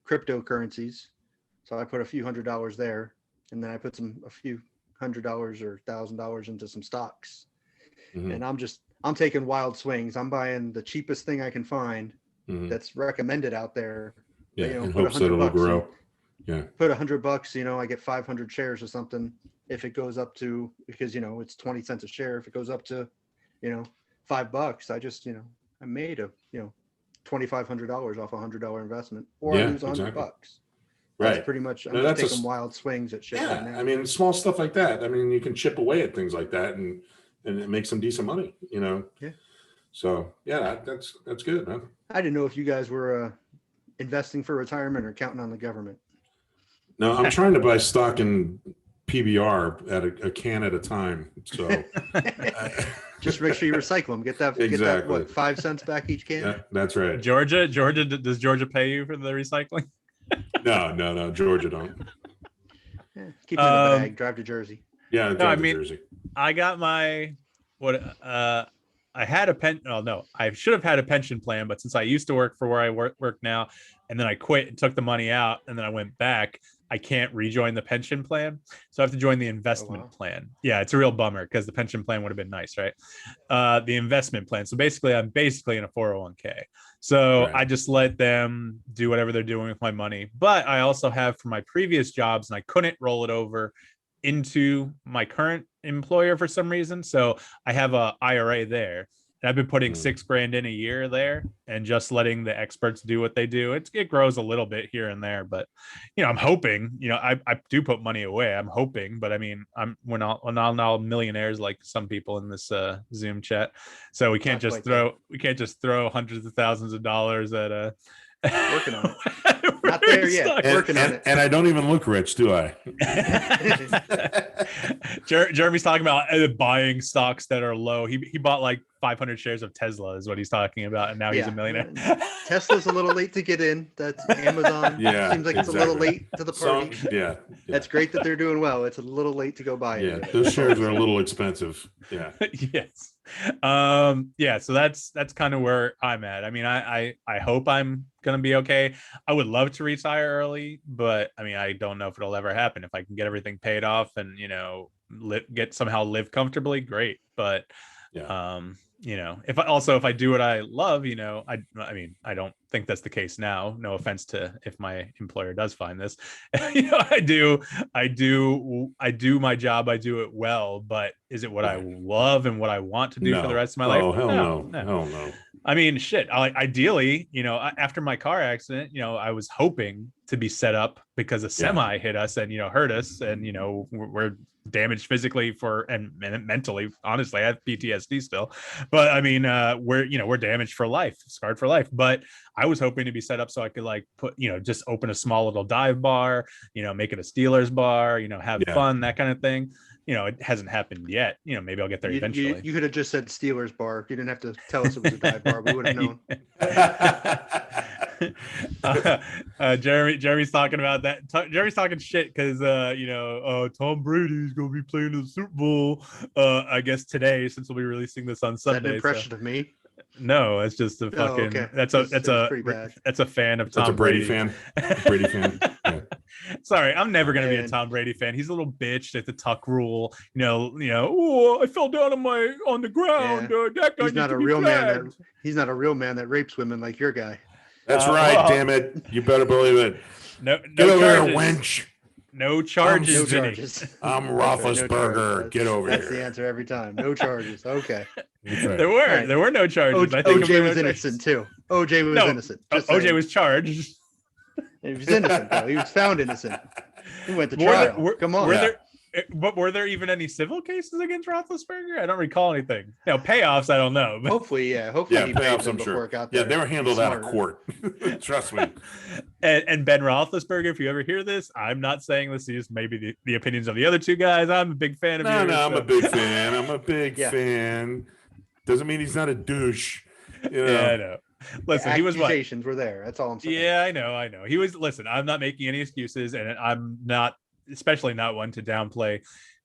cryptocurrencies. So I put a few $100s there, and then I put a few $100 or $1,000 into some stocks. And I'm taking wild swings. I'm buying the cheapest thing I can find that's recommended out there. Yeah, in hopes that it'll grow. Yeah. Put $100, I get 500 shares or something. If it goes up to, because it's 20 cents a share. If it goes up to, $5, I just I made a $2,500 off a $100 investment, or I lose $100. Exactly. That's Right. pretty much. I'm No, just that's taking wild swings at shit yeah. right now. I mean, small stuff like that. I mean, you can chip away at things like that, and it makes some decent money. You know. Yeah. So yeah, that's good, man. I didn't know if you guys were investing for retirement or counting on the government. No, I'm trying to buy stock in PBR at a can at a time. So just make sure you recycle them. Get that. Exactly. Get that, what, 5 cents back each can? Yeah, that's right. Georgia, does Georgia pay you for the recycling? No, Georgia don't. Yeah, keep it in the bag. Drive to Jersey. Yeah, drive to Jersey. I got my I had a I should have had a pension plan, but since I used to work for where I work now, and then I quit and took the money out, and then I went back, I can't rejoin the pension plan. So I have to join the investment plan. Yeah, it's a real bummer because the pension plan would have been nice, right? The investment plan. So basically, I'm in a 401k. So I just let them do whatever they're doing with my money. But I also have from my previous jobs, and I couldn't roll it over into my current employer for some reason. So I have a IRA there. And I've been putting $6,000 in a year there and just letting the experts do what they do. It grows a little bit here and there, but I'm hoping, I do put money away. I'm hoping, but I mean, we're not all millionaires like some people in this Zoom chat. So we can't just throw hundreds of thousands of dollars at a working on it. Not there yet. Working on it. And I don't even look rich, do I? Jeremy's talking about buying stocks that are low. He bought like 500 shares of Tesla is what he's talking about, and now he's a millionaire. Tesla's a little late to get in. That's Amazon. Yeah, seems like it's a little late to the party. Yeah. That's great that they're doing well. It's a little late to go buy it. Yeah, those shares are a little expensive. Yeah. Yes. So that's kind of where I'm at. I mean, I hope I'm gonna be okay. I would love to retire early, but I mean, I don't know if it'll ever happen. If I can get everything paid off and somehow live comfortably, great. But if I do what I love, I mean, I don't think that's the case now. No offense to if my employer does find this, I do my job. I do it well, but is it what I love and what I want to do for the rest of my life? Oh, hell no. I mean, shit. Ideally, after my car accident, I was hoping to be set up because a semi hit us and hurt us, and we're damaged physically and mentally. Honestly, I have PTSD still, but I mean, we're damaged for life, scarred for life. But I was hoping to be set up so I could put just open a small little dive bar, make it a Steelers bar, have fun, that kind of thing. It hasn't happened yet. Maybe I'll get there eventually. You could have just said Steelers bar. You didn't have to tell us it was a dive bar. We would have known. Jeremy's talking about that. Jeremy's talking shit because Tom Brady's gonna be playing in the Super Bowl. I guess today, since we'll be releasing this on Sunday. Is that an impression of me? No, it's just a fucking. Okay. That's a fan of Tom That's a Brady fan. Brady fan. Yeah. Sorry, I'm never gonna be a Tom Brady fan. He's a little bitch at the tuck rule. Oh, I fell down on the ground. That guy he's not a real man. He's not a real man that rapes women like your guy. That's right. Damn it! You better believe it. No Get over charges. here, wench. No charges. No charges. I'm Roethlisberger. No Get over here. here. That's the answer every time. No charges. Okay. Right. There were no charges. I think OJ was innocent too. OJ was innocent. OJ was charged. He was innocent though. He was found innocent. He went to trial. Come on. Were there even any civil cases against Roethlisberger? I don't recall anything. Payoffs, I don't know. But... Hopefully, Hopefully, he paid payoffs, them I'm before sure. it got there. Yeah, they were handled out of court. Trust me. And Ben Roethlisberger, if you ever hear this, I'm not saying this is maybe the opinions of the other two guys. I'm a big fan of yours. I'm a big fan. I'm a big fan. Doesn't mean he's not a douche. Yeah, I know. Listen, he was accusations were there. That's all I'm saying. Yeah, I know. He was. Listen, I'm not making any excuses, and I'm not, especially not one to downplay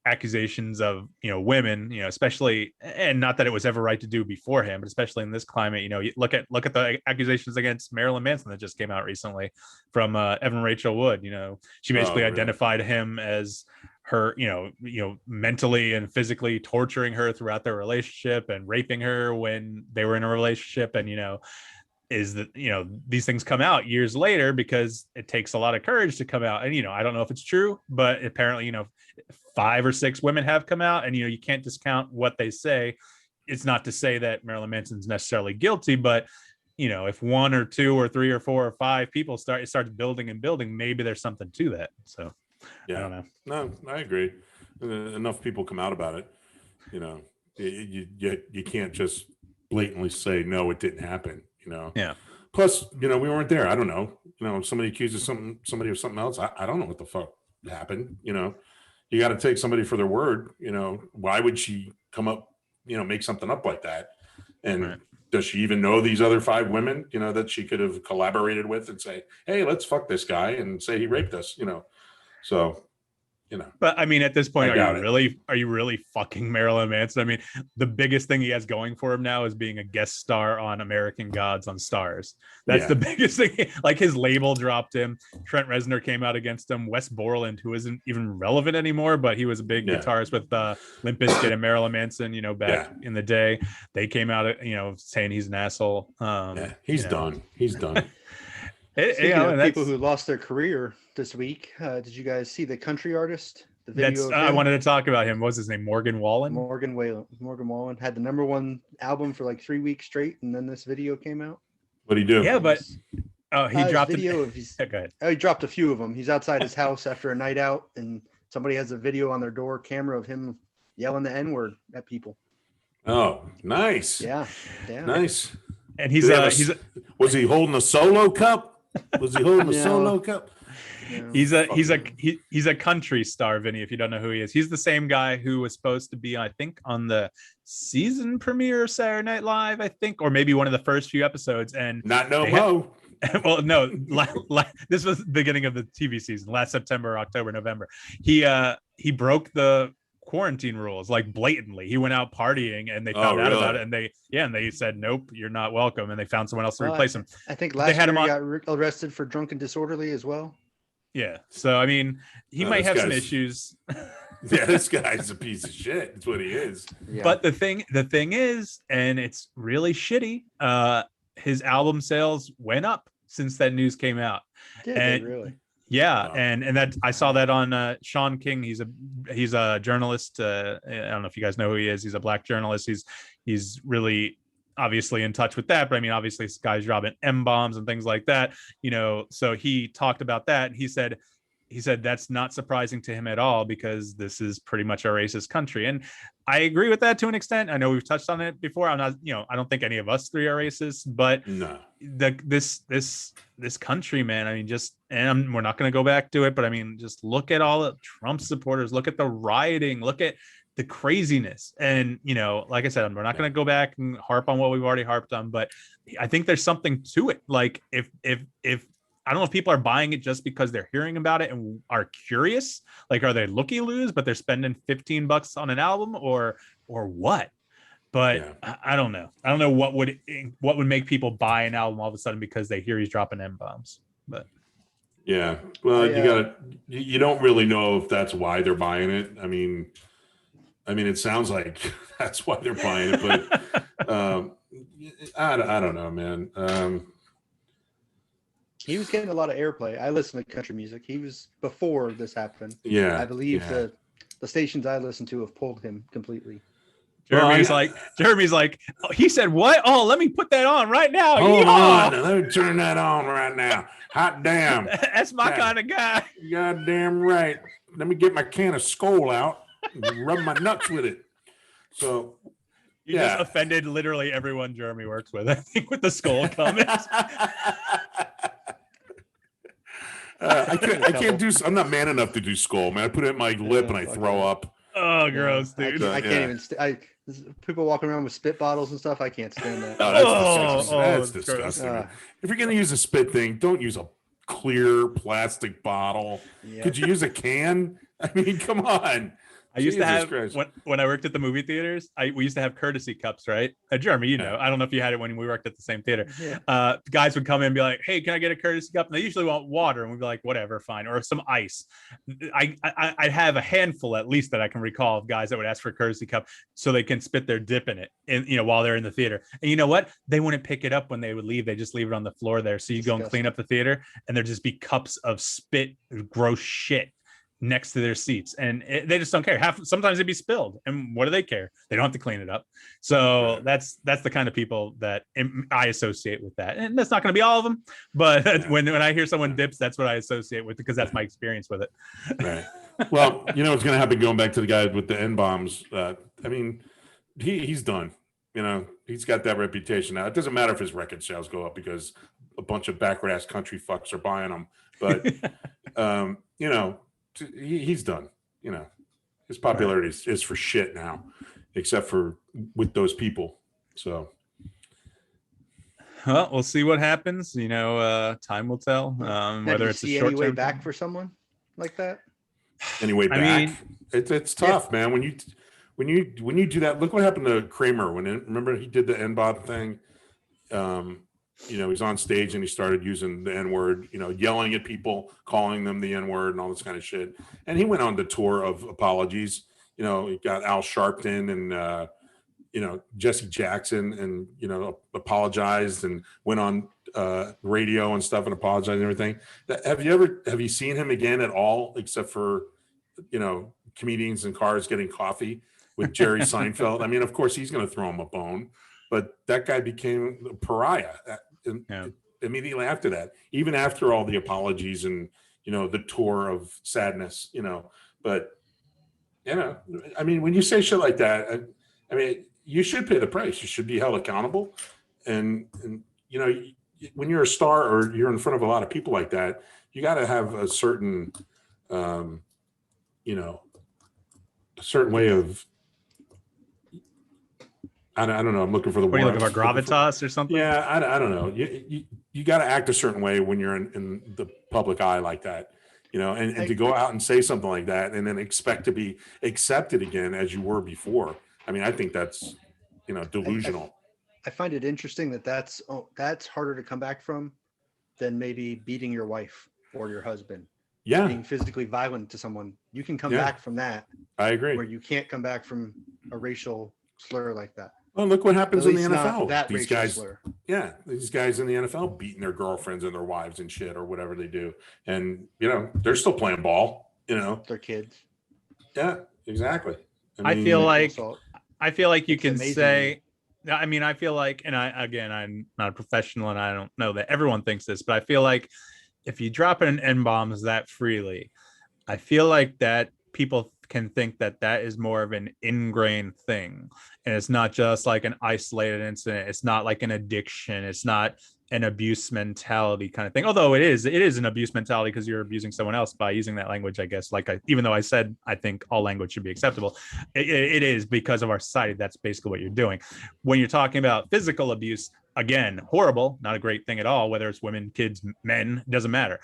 accusations of women, especially, and not that it was ever right to do beforehand, but especially in this climate, you look at the accusations against Marilyn Manson that just came out recently from Evan Rachel Wood. She basically identified him as her, mentally and physically torturing her throughout their relationship and raping her when they were in a relationship. And, is that, these things come out years later because it takes a lot of courage to come out. And, I don't know if it's true, but apparently, 5 or 6 women have come out, and, you can't discount what they say. It's not to say that Marilyn Manson's necessarily guilty, but, if one or two or three or four or five people starts building and building, maybe there's something to that. So yeah, I don't know. No, I agree. Enough people come out about it. You can't just blatantly say no, it didn't happen. Yeah. Plus, we weren't there. I don't know. If somebody accuses somebody of something else, I don't know what the fuck happened. You got to take somebody for their word. Why would she come up, make something up like that? And right. Does she even know these other 5 women, that she could have collaborated with and say, hey, let's fuck this guy and say he raped us, So, But I mean, at this point, are you really fucking Marilyn Manson? I mean, the biggest thing he has going for him now is being a guest star on American Gods on Stars. That's the biggest thing. Like, his label dropped him. Trent Reznor came out against him. Wes Borland, who isn't even relevant anymore, but he was a big guitarist with Limp Bizkit and Marilyn Manson, back in the day. They came out, saying he's an asshole. He's done. He's done. Speaking of people who lost their career this week, did you guys see the country artist? The video of him? I wanted to talk about him. What was his name? Morgan Wallen? Morgan Wallen had the #1 album for like 3 weeks straight, and then this video came out. What'd he do? Yeah, but he dropped a video of his. Go ahead. He dropped a few of them. He's outside his house after a night out, and somebody has a video on their door camera of him yelling the N-word at people. Oh, nice. Yeah. Nice. And was he holding a solo cup? Was he holding a solo cup? He's a country star, Vinny, if you don't know who he is. He's the same guy who was supposed to be, I think, on the season premiere of Saturday Night Live, I think, or maybe one of the first few episodes. And not no mo. Well, no, this was the beginning of the TV season, last September, October, November. He broke the quarantine rules, like, blatantly. He went out partying, and they found out about it, and they said, nope, you're not welcome, and they found someone else to replace him. I think last year he got arrested for drunk and disorderly as well. Yeah, so I mean, he might have some issues. Yeah, this guy's a piece of shit. That's what he is. Yeah. But the thing is, and it's really shitty, his album sales went up since that news came out. Did they really? Yeah, wow. and that I saw that on Sean King. He's a journalist. I don't know if you guys know who he is. He's a black journalist. He's really obviously in touch with that. But I mean, obviously, this guy's dropping M-bombs and things like that. So he talked about that. And he said that's not surprising to him at all, because this is pretty much a racist country. And I agree with that to an extent. I know we've touched on it before. I'm not, I don't think any of us three are racist, but no. This country, man, I mean, we're not going to go back to it, but I mean, just look at all the Trump supporters, look at the rioting, look at the craziness. And, like I said, we're not going to go back and harp on what we've already harped on, but I think there's something to it. Like, if I don't know if people are buying it just because they're hearing about it and are curious, like, are they looky-loos, but they're spending $15 on an album, or what? But I don't know. I don't know what would make people buy an album all of a sudden because they hear he's dropping M-bombs. But yeah, well, you don't really know if that's why they're buying it. I mean, it sounds like that's why they're buying it, but I don't know, man. He was getting a lot of airplay. I listen to country music. He was before this happened. Yeah, I believe the stations I listen to have pulled him completely. Jeremy's like, oh, he said what? Oh, let me put that on right now. Hold on, let me turn that on right now. Hot damn. That's my kind of guy. Goddamn right. Let me get my can of Skol out and rub my nuts with it. So you just offended literally everyone Jeremy works with, I think, with the Skol comments. I can't do. I'm not man enough to do Skol, man. I put it in my lip and I throw up. Oh, gross, dude. I can't even. People walking around with spit bottles and stuff. I can't stand that. Oh, that's disgusting. If you're gonna use a spit thing, don't use a clear plastic bottle. Yeah. Could you use a can? I mean, come on. I used to have when I worked at the movie theaters. We used to have courtesy cups, right? Jeremy, I don't know if you had it when we worked at the same theater. Yeah. Guys would come in and be like, "Hey, can I get a courtesy cup?" And they usually want water, and we'd be like, "Whatever, fine," or some ice. I have a handful at least that I can recall of guys that would ask for a courtesy cup so they can spit their dip in it, while they're in the theater. And you know what? They wouldn't pick it up when they would leave. They just leave it on the floor there. So you go and clean up the theater, and there'd just be cups of spit, gross shit. next to their seats, and they just don't care. Sometimes it'd be spilled, and what do they care? They don't have to clean it up. So that's the kind of people that I associate with that, and that's not going to be all of them, but when I hear someone dips, that's what I associate with, because that's my experience with it. Right. Well, you know what's going to happen, going back to the guy with the N-bombs. I mean, he's done. You know, he's got that reputation now. It doesn't matter if his record sales go up because a bunch of backward-ass country fucks are buying them. But, you know, he's done. You know, his popularity is for shit now, except for with those people. So, well, we'll see what happens. You know, time will tell. Whether it's a short way term back for someone like that. Anyway, back. I mean, it's tough, man. When you do that, look what happened to Kramer. Remember he did the N-bomb thing. You know, he's on stage and he started using the N-word, you know, yelling at people, calling them the N-word and all this kind of shit. And he went on the tour of apologies. You know, he got Al Sharpton and, you know, Jesse Jackson, and, you know, apologized and went on radio and stuff and apologized and everything. Have you seen him again at all, except for, you know, comedians in cars getting coffee with Jerry Seinfeld? I mean, of course, he's going to throw him a bone, but that guy became a pariah. Immediately after that, even after all the apologies and, you know, the tour of sadness, you know. But, you know, I mean, when you say shit like that, I mean, you should pay the price. You should be held accountable. And you know, when you're a star or you're in front of a lot of people like that, you got to have a certain, you know, a certain way of, I don't know. I'm looking for the word. What are you looking for, gravitas or something? Yeah, I don't know. You got to act a certain way when you're in the public eye like that, you know, and to go out and say something like that and then expect to be accepted again as you were before. I mean, I think that's, you know, delusional. I find it interesting that's harder to come back from than maybe beating your wife or your husband. Yeah. Being physically violent to someone. You can come back from that. I agree. Where you can't come back from a racial slur like that. Well, look what happens in the NFL. These guys, slur. Yeah, these guys in the NFL beating their girlfriends and their wives and shit or whatever they do. And, you know, they're still playing ball, you know. They're kids. Yeah, exactly. I mean, I feel like you can say, I mean, I feel like, and I'm not a professional and I don't know that everyone thinks this, but I feel like if you drop in N-bombs that freely, I feel like that people can think that is more of an ingrained thing, and it's not just like an isolated incident. It's not like an addiction. It's not an abuse mentality kind of thing, although it is an abuse mentality because you're abusing someone else by using that language, I guess. Even though I said I think all language should be acceptable, it is because of our society. That's basically what you're doing. When you're talking about physical abuse, again, horrible, not a great thing at all, whether it's women, kids, men, doesn't matter.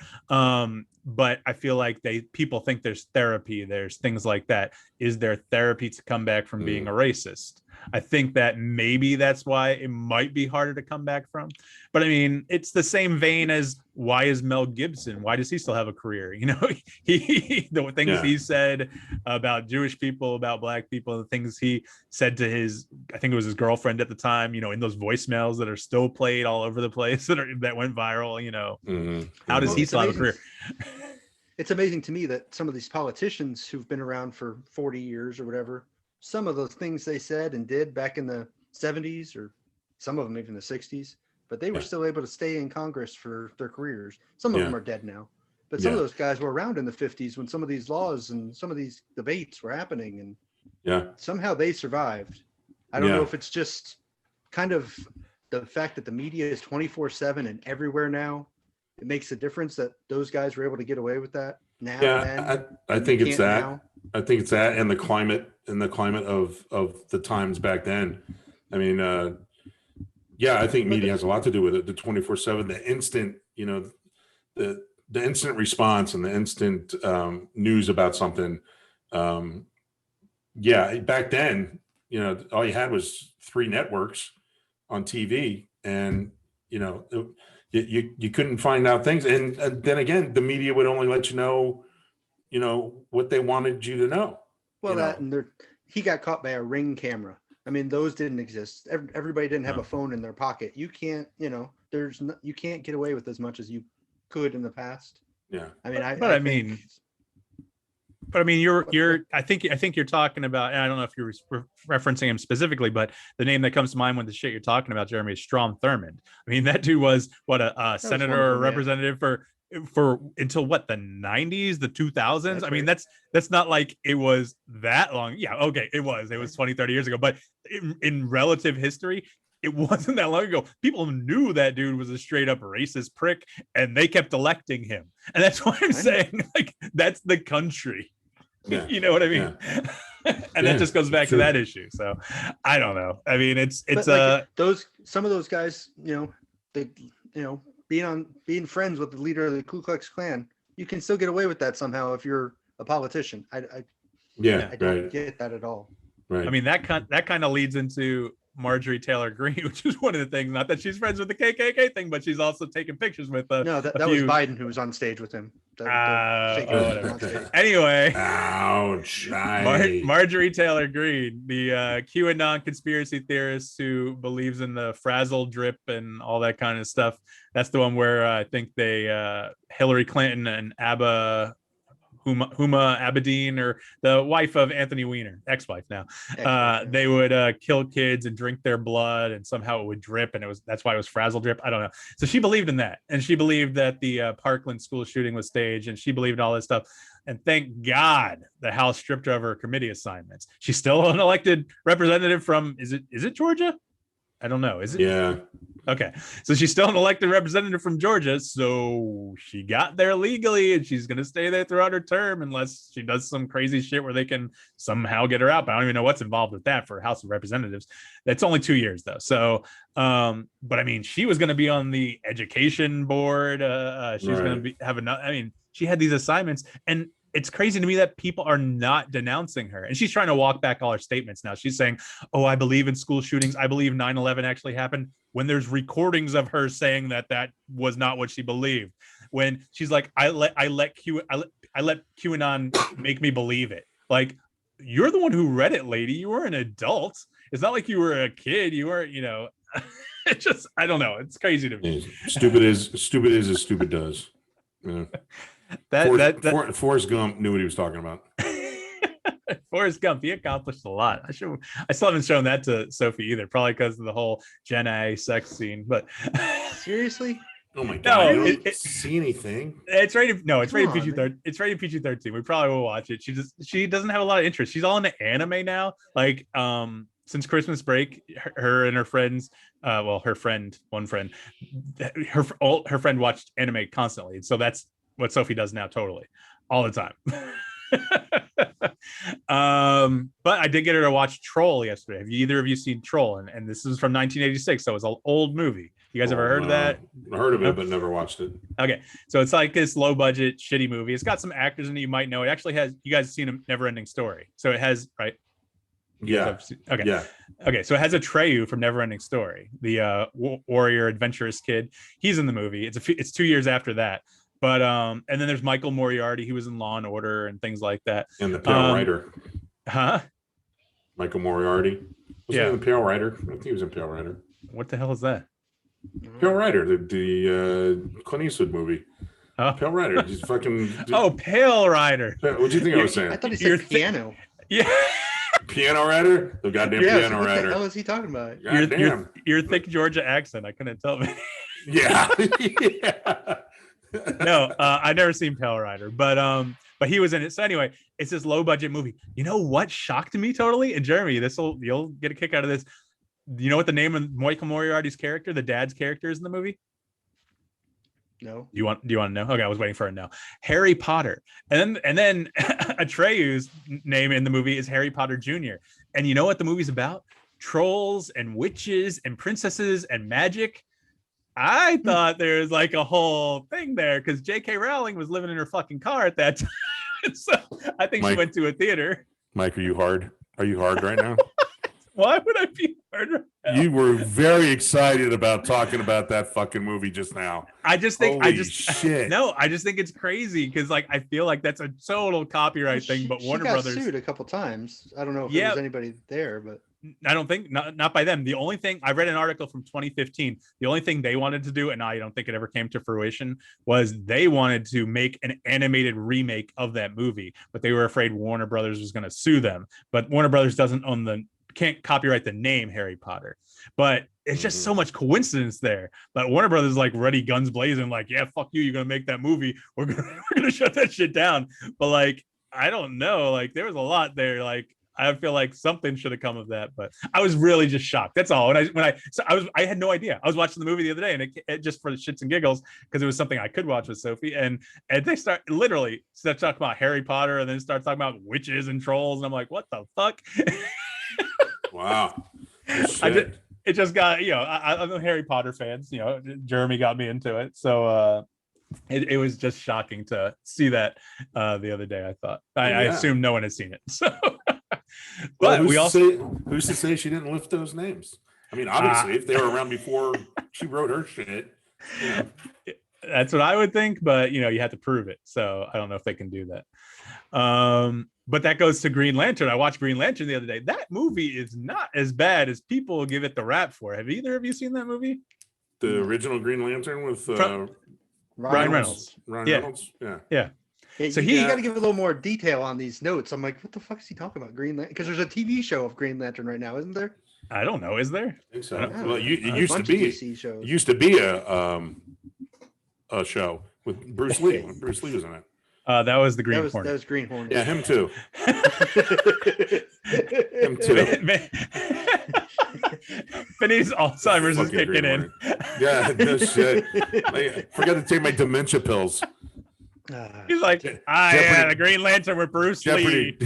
But I feel like people think there's therapy, there's things like that. Is there therapy to come back from being a racist? I think that maybe that's why it might be harder to come back from. But I mean, it's the same vein as, why is Mel Gibson? Why does he still have a career? You know, the things he said about Jewish people, about black people, the things he said to I think it was his girlfriend at the time, you know, in those voicemails that are still played all over the place that went viral, you know. How does he still have a career? It's amazing to me that some of these politicians who've been around for 40 years or whatever, some of those things they said and did back in the 70s, or some of them even the 60s, but they were still able to stay in Congress for their careers. Some of them are dead now, but some of those guys were around in the 50s when some of these laws and some of these debates were happening, and somehow they survived. I don't know if it's just kind of the fact that the media is 24/7 and everywhere now. It makes a difference that those guys were able to get away with that now. I think it's that. Now. I think it's that, and the climate of the times back then. I mean, I think media has a lot to do with it. The 24/7, the instant, you know, the instant response and the instant news about something. Back then, you know, all you had was 3 networks on TV, and you know. You couldn't find out things, and then again, the media would only let you know what they wanted you to know. Well, and he got caught by a Ring camera. I mean, those didn't exist. Everybody didn't have a phone in their pocket. You can't, you know, you can't get away with as much as you could in the past. Yeah. I mean, But I mean, I think you're talking about, and I don't know if you're referencing him specifically, but the name that comes to mind when the shit you're talking about, Jeremy, is Strom Thurmond. I mean, that dude was what a senator or representative for until what, the 90s, the 2000s. That's I mean, right. That's not like it was that long. Yeah, okay, it was 20, 30 years ago, but in relative history, it wasn't that long ago. People knew that dude was a straight up racist prick, and they kept electing him. And that's why I'm saying, like, that's the country. Yeah. You know what I mean? Yeah. And that just goes back to that issue. So I don't know. I mean, it's like some of those guys, being friends with the leader of the Ku Klux Klan, you can still get away with that somehow if you're a politician. I don't get that at all. Right. I mean, that kind of leads into Marjorie Taylor Greene, which is one of the things, not that she's friends with the KKK thing, but she's also taking pictures with that was Biden who was on stage with him. Anyway, ouch. Marjorie Taylor Greene, the QAnon conspiracy theorist who believes in the frazzle drip and all that kind of stuff. That's the one where I think they Hillary Clinton and Huma Abedin, or the wife of Anthony Weiner, ex-wife now, they would kill kids and drink their blood, and somehow it would drip, and that's why it was frazzle drip. I don't know. So she believed in that, and she believed that the Parkland school shooting was staged, and she believed all this stuff. And thank God the House stripped her of her committee assignments. She's still an elected representative from is it Georgia? I don't know. Is it? Yeah. Okay. So she's still an elected representative from Georgia. So she got there legally, and she's going to stay there throughout her term unless she does some crazy shit where they can somehow get her out. But I don't even know what's involved with that for House of Representatives. That's only 2 years though. So, but I mean, she was going to be on the education board. She was going to have enough. I mean, she had these assignments, and it's crazy to me that people are not denouncing her. And she's trying to walk back all her statements now. She's saying, oh, I believe in school shootings. I believe 9/11 actually happened, when there's recordings of her saying that was not what she believed. When she's like, I let QAnon make me believe it. Like, you're the one who read it, lady. You were an adult. It's not like you were a kid. You were, it just, I don't know. It's crazy to me. Stupid is as stupid does. Yeah. Forrest Gump knew what he was talking about. Forrest Gump, he accomplished a lot. I still haven't shown that to Sophie either, probably because of the whole Gen A sex scene. But seriously, oh my god, you don't see anything. It's rated. No, it's rated PG-13. It's rated PG-13. We probably will watch it. She doesn't have a lot of interest. She's all into anime now. Like since Christmas break, her and her friends, her friend watched anime constantly. So that's what Sophie does now, totally, all the time. But I did get her to watch Troll yesterday. Have either of you seen Troll? And this is from 1986, so it's an old movie. You guys ever heard of that? I heard of it, but never watched it. Okay, so it's like this low budget shitty movie. It's got some actors in it you might know. It actually has, you guys have seen a Never Ending Story, so it has, right? Yeah. Okay. Yeah. Okay. So it has Atreyu from Never Ending Story, the warrior adventurous kid. He's in the movie. It's 2 years after that. But and then there's Michael Moriarty. He was in Law and Order and things like that. And the Pale Rider. Huh? Michael Moriarty. Was he in the Pale Rider? I think he was in Pale Rider. What the hell is that? Pale Rider, the Clint Eastwood movie. Pale Rider. He's fucking. Pale Rider. What do you think I was saying? I thought he said piano. Yeah. Piano Rider? The goddamn Piano Rider. What the hell is he talking about? Your thick Georgia accent. I couldn't tell. Yeah. Yeah. No, I never seen Pale Rider, but he was in it. So anyway, it's this low budget movie. You know what shocked me totally? And Jeremy, you'll get a kick out of this. You know what the name of Michael Moriarty's character, the dad's character, is in the movie? No. Do you want to know? Okay, I was waiting for it now. Harry Potter. And then Atreyu's name in the movie is Harry Potter Jr. And you know what the movie's about? Trolls and witches and princesses and magic. I thought there was like a whole thing there because J.K. Rowling was living in her fucking car at that time. So I think she went to a theater. Mike, are you hard? Are you hard right now? Why would I be hard right now? You were very excited about talking about that fucking movie just now. I just think shit. No, I just think it's crazy because like I feel like that's a total copyright thing. But Warner Brothers sued a couple times. I don't know if there was anybody there, but I don't think not by them. The only thing I read an article from 2015. The only thing they wanted to do, and I don't think it ever came to fruition, was they wanted to make an animated remake of that movie, but they were afraid Warner Brothers was going to sue them. But Warner Brothers can't copyright the name Harry Potter. But it's just so much coincidence there. But Warner Brothers is like ready, guns blazing, like, yeah, fuck you, you're gonna make that movie. We're gonna shut that shit down. But like, I don't know. Like, there was a lot there. Like, I feel like something should have come of that, but I was really just shocked. That's all. I had no idea. I was watching the movie the other day, and it just for the shits and giggles, because it was something I could watch with Sophie, and they start talking about Harry Potter, and then start talking about witches and trolls, and I'm like, what the fuck? Wow. It just got, I'm a Harry Potter fans. Jeremy got me into it, so it was just shocking to see that the other day. I thought I assume no one has seen it, so. But who's to say she didn't lift those names? I mean, obviously, if they were around before she wrote her shit, that's what I would think. But you have to prove it, so I don't know if they can do that. But that goes to Green Lantern. I watched Green Lantern the other day. That movie is not as bad as people give it the rap for. Have either of you seen that movie? The original Green Lantern with Ryan Reynolds. Reynolds. Yeah. So you got to give a little more detail on these notes. I'm like, what the fuck is he talking about? Green Lantern? Because there's a TV show of Green Lantern right now, isn't there? I don't know. Is there? I think so. Well, it used to be. It used to be a show with Bruce Lee. When Bruce Lee was in it. That was the Green Hornet. That was Green Hornet. Yeah, him too. Him too. Vinnie's Alzheimer's is kicking in. Yeah, no shit. I forgot to take my dementia pills. He's like, the Green Lantern with Bruce Lee.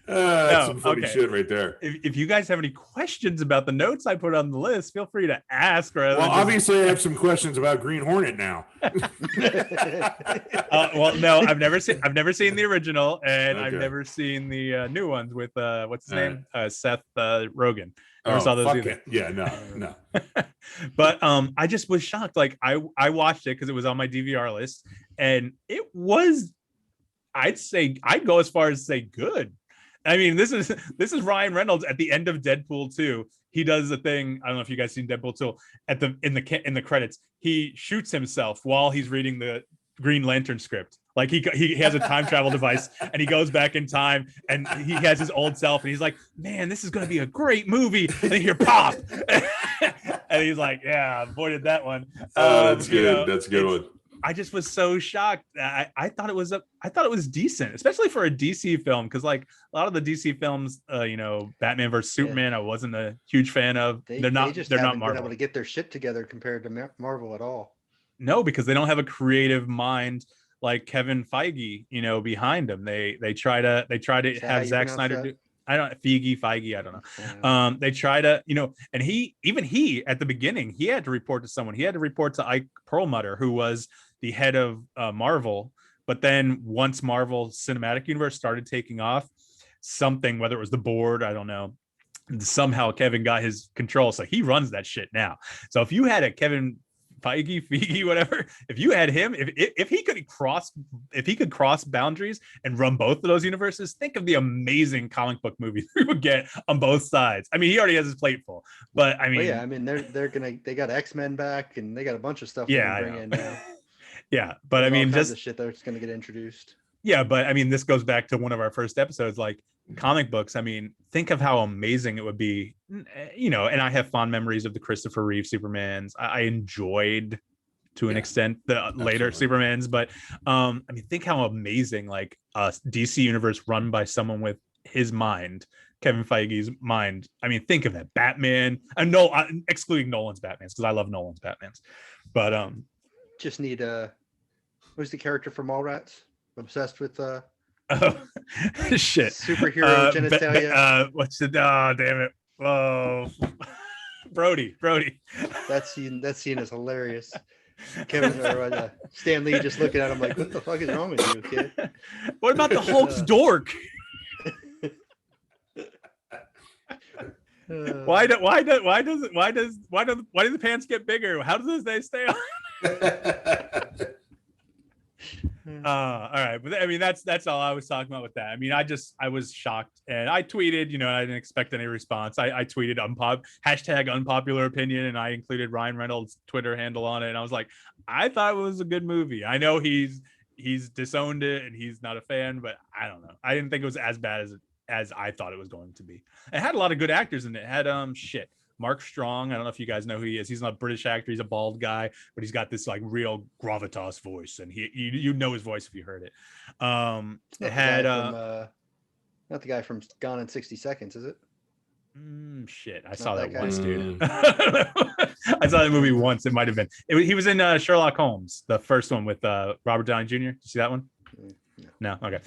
That's some funny shit right there. If you guys have any questions about the notes I put on the list, feel free to ask. Obviously, I have some questions about Green Hornet now. Well, no, I've never seen the original, and I've never seen the new ones with what's his name, Seth Rogen. Never saw those either. Yeah, no. But I just was shocked. Like I watched it because it was on my DVR list, and it was, I'd go as far as to say good. I mean, this is Ryan Reynolds at the end of Deadpool 2. He does a thing. I don't know if you guys seen Deadpool 2. In the credits, he shoots himself while he's reading the Green Lantern script. Like he has a time travel device, and he goes back in time, and he has his old self, and he's like, man, this is going to be a great movie. And then you hear pop. And he's like, yeah, I avoided that one. That's good. That's a good one. I just was so shocked. I thought it was decent, especially for a DC film, because like a lot of the DC films, Batman versus Superman, I wasn't a huge fan of. They're not Marvel. Been able to get their shit together compared to Marvel at all. No, because they don't have a creative mind like Kevin Feige, behind them. They try to have Zack Snyder do. I don't Feige. I don't know. They try to, and he at the beginning, he had to report to someone. He had to report to Ike Perlmutter, who was the head of Marvel. But then once Marvel Cinematic Universe started taking off, whether it was the board, I don't know, somehow Kevin got his control. So he runs that shit now. So if you had a Kevin Feige, whatever, if you had him, if he could cross boundaries and run both of those universes, think of the amazing comic book movies we would get on both sides. I mean, he already has his plate full, but I mean, they got X-Men back, and they got a bunch of stuff. Yeah, bring in now. Yeah, but I mean, just the shit that's going to get introduced. Yeah, but I mean, this goes back to one of our first episodes, like comic books. I mean, think of how amazing it would be, and I have fond memories of the Christopher Reeve Supermans. I enjoyed to an extent the later Supermans, but I mean, think how amazing like a DC universe run by someone with his mind, Kevin Feige's mind. I mean, think of that. Batman, excluding Nolan's Batmans, because I love Nolan's Batmans, but just need who's the character from Mallrats? Obsessed with shit superhero genitalia. What's the damn it? Oh, Brody. That scene is hilarious. Kevin or Stan Lee just looking at him like, what the fuck is wrong with you, kid? What about the Hulk's dork? Why do the pants get bigger? How does they stay on? All right, but I mean that's all I was talking about with that. I mean, I was shocked, and I tweeted, I didn't expect any response. I tweeted hashtag unpopular opinion, and I included Ryan Reynolds' Twitter handle on it, and I was like, I thought it was a good movie. I know he's disowned it and he's not a fan, but I don't know. I didn't think it was as bad as I thought it was going to be. It had a lot of good actors in it. It had Mark Strong. I don't know if you guys know who he is. He's not a British actor. He's a bald guy, but he's got this like real gravitas voice, and you know his voice if you heard it. It had not the guy from Gone in 60 Seconds, is it? Shit, I saw that once, dude. I saw that movie once. It might have been. He was in Sherlock Holmes, the first one with Robert Downey Jr. Did you see that one? No. Okay.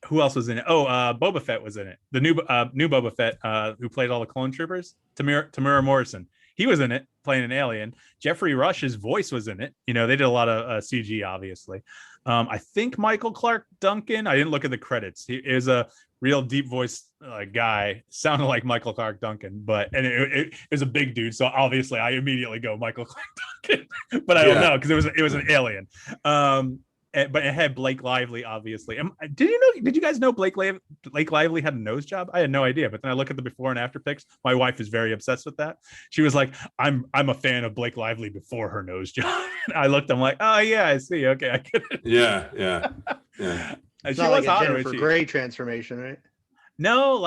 Who else was in it? Boba Fett was in it. The new Boba Fett, who played all the clone troopers. Tamura Morrison. He was in it, playing an alien. Jeffrey Rush's voice was in it. They did a lot of CG, obviously. I think Michael Clark Duncan. I didn't look at the credits. He is a real deep voice guy, sounded like Michael Clark Duncan, and it was a big dude. So obviously, I immediately go Michael Clark Duncan, but I don't know because it was an alien. But it had Blake Lively, obviously. Did you guys know Blake Lively had a nose job? I had no idea. But then I look at the before and after pics. My wife is very obsessed with that. She was like, I'm a fan of Blake Lively before her nose job. I looked, I'm like, oh yeah, I see. Okay, I get it. Yeah. It's not like a Jennifer Grey transformation, right? No,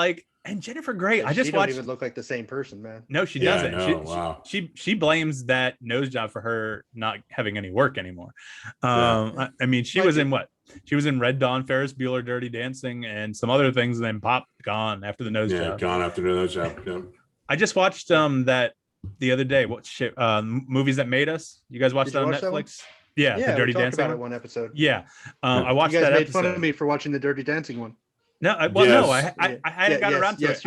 and Jennifer Grey, I just watched. She don't even look like the same person, man. No, she doesn't. She blames that nose job for her not having any work anymore. I mean, she was in what? She was in Red Dawn, Ferris Bueller, Dirty Dancing, and some other things, and then pop gone after the nose job. Yeah, gone after the nose job. Yeah. I just watched that the other day. What shit? Movies That Made Us. You guys watched that on Netflix? Yeah, the Dirty Dancing. About it one episode. Yeah, I watched that. You guys made fun of me for watching the Dirty Dancing one. No, I hadn't got around to it.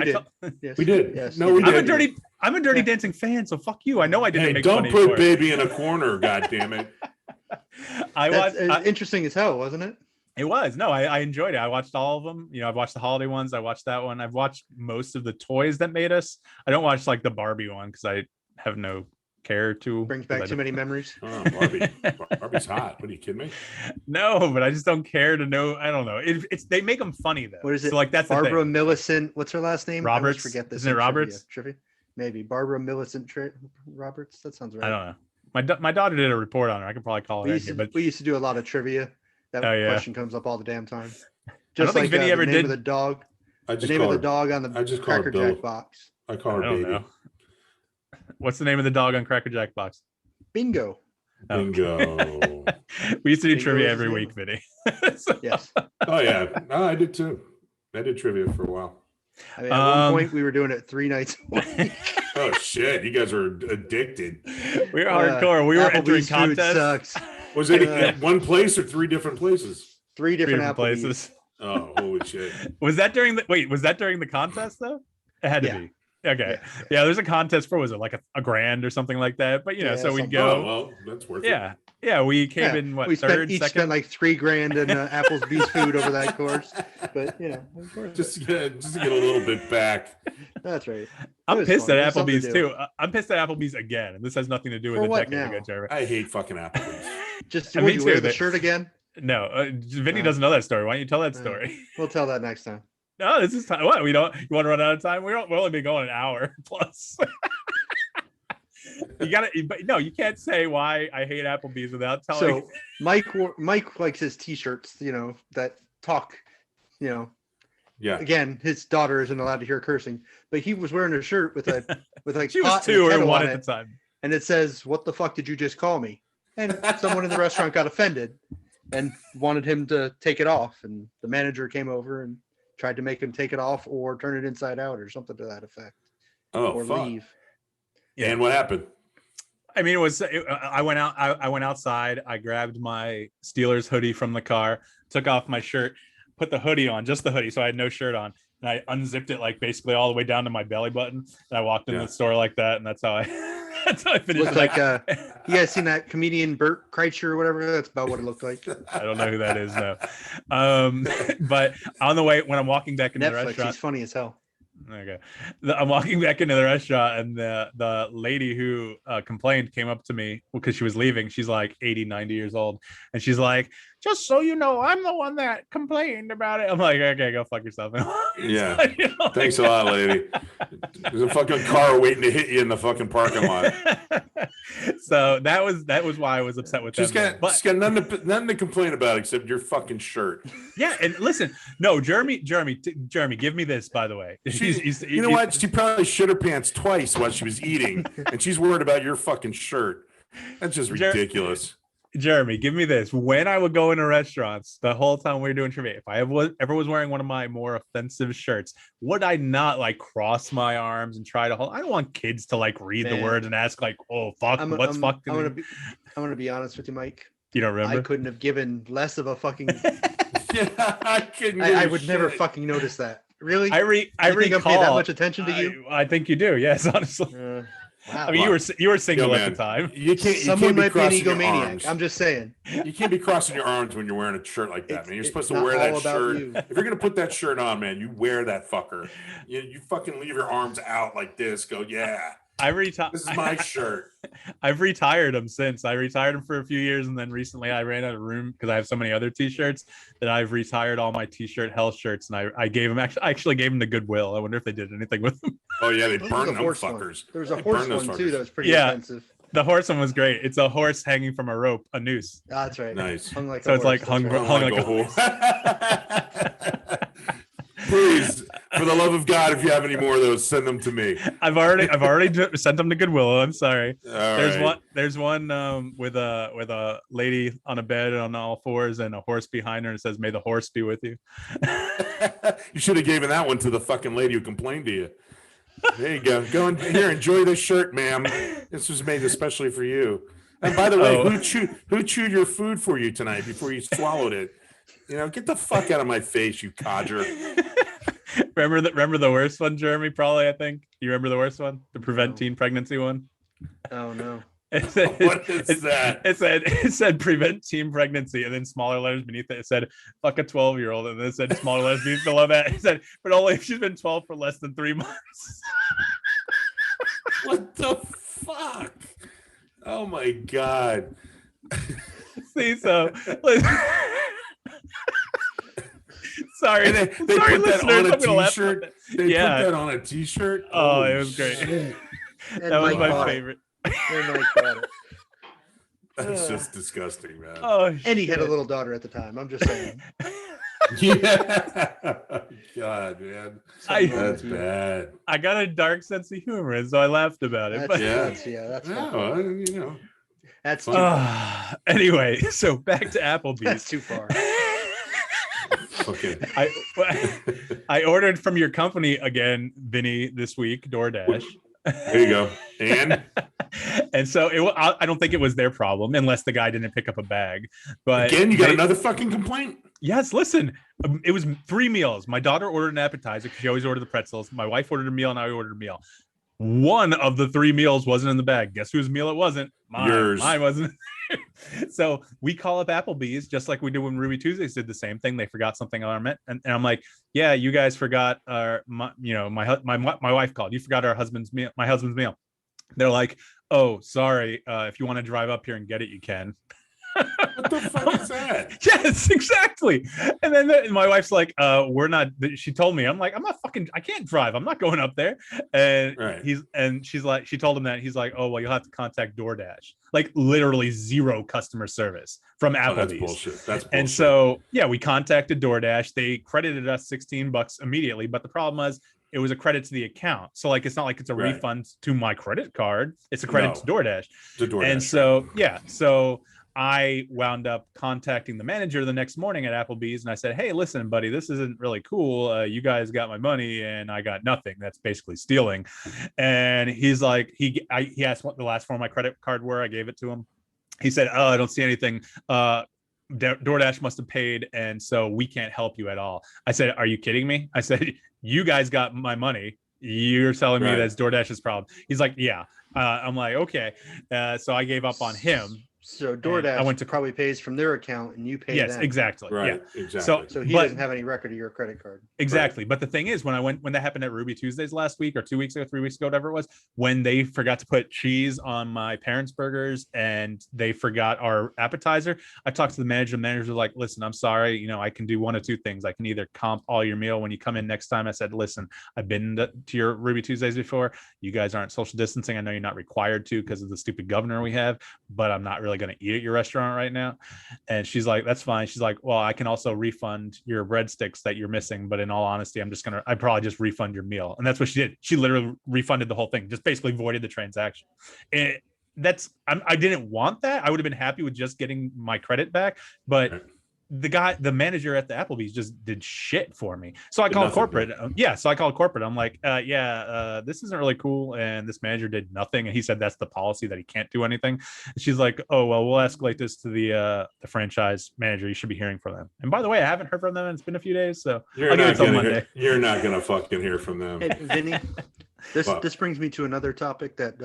Yes, we did. Yes, no, we did. I'm a Dirty Dancing fan, so fuck you. I know I didn't make don't funny put baby in a corner, God damn it. Interesting as hell, wasn't it? It was. No, I enjoyed it. I watched all of them. I've watched the holiday ones. I watched that one. I've watched most of the Toys That Made Us. I don't watch the Barbie one because I have no care to. Brings back too many memories. Oh, Barbie's hot. What are you kidding me? No, but I just don't care to know. I don't know. It's they make them funny though. What is it? So that's Barbara Millicent. What's her last name? Roberts. I forget this. Isn't it Roberts? Trivia. Maybe Barbara Millicent Roberts. That sounds right. I don't know. My daughter did a report on her. I could probably call her. We used to do a lot of trivia. That question comes up all the damn time. Just I don't think Vinnie ever did. The dog. The name of the dog on the Cracker Jack box. I call her Baby. Know. What's the name of the dog on Cracker Jack box? Bingo. Bingo. We used to do trivia every week, Vinnie. Yes. Oh yeah. No, I did too. I did trivia for a while. I mean, at one point we were doing it 3 nights a week. Oh shit! You guys are addicted. We were hardcore. We were entering contests. Was it at one place or 3 different places? 3 different places. Oh, holy shit! Was that during the contest though? It had to be. Okay. Yeah, there's a contest for, was it like a grand or something like that? But so we'd go. Oh, well, that's worth it. Yeah, we came in we third, each second. spent like $3,000 in Applebee's food over that course. But just to get a little bit back. That's right. I'm pissed at Applebee's too. I'm pissed at Applebee's again, and this has nothing to do with the decade ago, Trevor. I hate fucking Applebee's. Just to wear the shirt again. No, Vinny doesn't know that story. Why don't you tell that story? We'll tell that next time. No, this is time. What? You want to run out of time? We'll only be going an hour plus. You can't say why I hate Applebee's without telling. So Mike likes his t-shirts, that talk, Yeah. Again, his daughter isn't allowed to hear cursing, but he was wearing a shirt with she was 2 or 1 at the time, and it says, "What the fuck did you just call me?" And someone in the restaurant got offended and wanted him to take it off, and the manager came over and tried to make him take it off or turn it inside out or something to that effect. Oh, or fuck. Leave. Yeah. And what happened? I mean, I went out. I went outside. I grabbed my Steelers hoodie from the car, took off my shirt, put the hoodie on, just the hoodie, so I had no shirt on, and I unzipped it basically all the way down to my belly button. And I walked in the store like that, and that's how I finished. Looked like you guys seen that comedian Bert Kreischer or whatever? That's about what it looked like. I don't know who that is, no. But on the way when I'm walking back into the restaurant, he's funny as hell. Okay. I'm walking back into the restaurant, and the lady who complained came up to me because she was leaving. She's like 80, 90 years old. And she's like, just so you know, I'm the one that complained about it. I'm like, okay, go fuck yourself. Yeah. Thanks a lot, lady. There's a fucking car waiting to hit you in the fucking parking lot. So that was why I was upset with She's them. got nothing to complain about except your fucking shirt. Yeah, and listen, no, Jeremy, give me this, by the way. You know what? She probably shit her pants twice while she was eating, and she's worried about your fucking shirt. That's just ridiculous. Jeremy, give me this. When I would go into restaurants, the whole time we were doing trivia, if I ever was wearing one of my more offensive shirts, would I not like cross my arms and try to hold? I don't want kids to like read the words and ask like, "Oh fuck, what's fuck?" I'm gonna be honest with you, Mike. You don't remember? I couldn't have given less of a fucking. Yeah, I would never fucking notice that. Really? I recall pay that much attention to you. I think you do. Yes, honestly. Wow. I mean, you were single at the time. Someone might be an egomaniac. I'm just saying. You can't be crossing your arms when you're wearing a shirt like that, man. You're supposed to wear that shirt. If you're gonna put that shirt on, man, you wear that fucker. You fucking leave your arms out like this. Go, yeah. This is my shirt. I've retired them since. I retired them for a few years, and then recently I ran out of room because I have so many other T-shirts that I've retired all my T-shirt hell shirts, and I gave them. I actually gave them to Goodwill. I wonder if they did anything with them. Oh yeah, they burned them fuckers. There was a horse one too that was pretty expensive. The horse one was great. It's a horse hanging from a rope, a noose. That's right. Nice. Hung like so it's like hung like a horse. Please, for the love of God, if you have any more of those, send them to me. I've already sent them to Goodwill. I'm sorry. There's one with a lady on a bed on all fours and a horse behind her, and it says, "May the horse be with you." You should have given that one to the fucking lady who complained to you. There you go. Go in here, enjoy this shirt, ma'am. This was made especially for you. And by the way, who chewed your food for you tonight before you swallowed it? Get the fuck out of my face, you codger. Remember the worst one, Jeremy? Probably, I think. You remember the worst one? The prevent teen pregnancy one? Oh no. What is that? It said prevent teen pregnancy, and then smaller letters beneath it said fuck a 12-year-old, and then it said smaller letters below that. It said, but only if she's been 12 for less than 3 months. What the fuck? Oh my God. See, so sorry, they put that on a T-shirt. They put that on a T-shirt. Oh, it was great. That was my favorite. That's just disgusting, man. Oh, and he had a little daughter at the time. I'm just saying. Yeah. God, man. That's bad. I got a dark sense of humor, and so I laughed about it. That's That's too far. Anyway, so back to Applebee's. That's too far. Okay. I ordered from your company again, Vinnie, this week, DoorDash. There you go. And so I don't think it was their problem unless the guy didn't pick up a bag. But again, you got another fucking complaint? Yes, listen. It was 3 meals. My daughter ordered an appetizer because she always ordered the pretzels. My wife ordered a meal, and I ordered a meal. One of the 3 meals wasn't in the bag. Guess whose meal it wasn't? Mine. Yours. Mine wasn't. So we call up Applebee's just like we did when Ruby Tuesdays did the same thing. They forgot something on our menu, and I'm like, yeah, you guys forgot my wife called. You forgot our husband's meal. My husband's meal. They're like, oh, sorry. If you want to drive up here and get it, you can. What the fuck is that? Yes, exactly. And then my wife's like, we're not, she told me, I'm like, I can't drive. I'm not going up there. And right. She's like, she told him that. He's like, oh, well, you'll have to contact DoorDash. Like literally 0 customer service from Applebee's. That's bullshit. That's bullshit. And so, yeah, we contacted DoorDash. They credited us $16 immediately. But the problem was, it was a credit to the account. So like, it's not like it's a refund to my credit card. It's a credit to DoorDash. And so, yeah. So I wound up contacting the manager the next morning at Applebee's, and I said, hey, listen, buddy, this isn't really cool. You guys got my money and I got nothing. That's basically stealing. And he's like, he asked what the last 4 of my credit card were. I gave it to him. He said, oh, I don't see anything. DoorDash must have paid, and so we can't help you at all. I said, are you kidding me? I said, you guys got my money. You're telling me that's DoorDash's problem. He's like, yeah. I'm like, okay. So I gave up on him. So DoorDash I went to probably pays from their account and you pay yes, them. exactly. Right. Yeah. Exactly. So he doesn't have any record of your credit card. Exactly. Right. But the thing is, when that happened at Ruby Tuesdays last week or 2 weeks ago, 3 weeks ago, whatever it was, when they forgot to put cheese on my parents' burgers and they forgot our appetizer, I talked to the manager. The manager was like, listen, I'm sorry. You know, I can do one of two things. I can either comp all your meal when you come in next time. I said, listen, I've been to your Ruby Tuesdays before. You guys aren't social distancing. I know you're not required to because of the stupid governor we have, but I'm not really going to eat at your restaurant right now. And she's like, that's fine. She's like, well, I can also refund your breadsticks that you're missing, but in all honesty, I'd probably just refund your meal. And that's what she did. She literally refunded the whole thing, just basically voided the transaction. I didn't want that. I would have been happy with just getting my credit back, but the manager at the Applebee's just did shit for me. So I called corporate. So I called corporate. I'm like, this isn't really cool. And this manager did nothing. And he said, that's the policy, that he can't do anything. And she's like, oh, well, we'll escalate this to the franchise manager. You should be hearing from them. And by the way, I haven't heard from them. It's been a few days. So you're not going to fucking hear from them. Hey, Vinny, this brings me to another topic that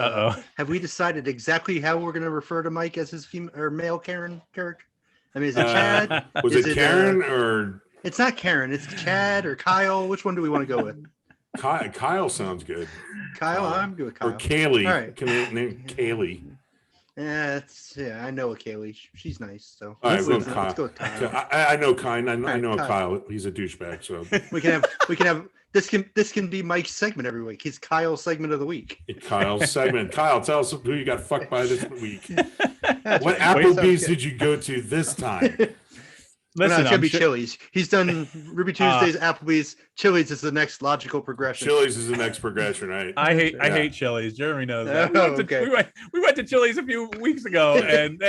have we decided exactly how we're going to refer to Mike as his female or male Karen character? I mean, is it Chad? Was it Karen or? It's not Karen. It's Chad or Kyle. Which one do we want to go with? Kyle sounds good. Kyle, I'm good with Kyle. Or Kaylee. All right. Can we name Kaylee? I know a Kaylee. She's nice. So all right, let's go with Kyle. I know Kyle. I know Kyle. Kyle. He's a douchebag. So we can have this can be Mike's segment every week. His Kyle segment of the week. Kyle's segment. Kyle, tell us who you got fucked by this week. What Applebee's did you go to this time? Listen, it's gonna be Chili's. He's done Ruby Tuesdays, Applebee's. Chili's is the next logical progression. Chili's is the next progression, right? I hate Chili's. Jeremy knows that. We went to Chili's a few weeks ago, and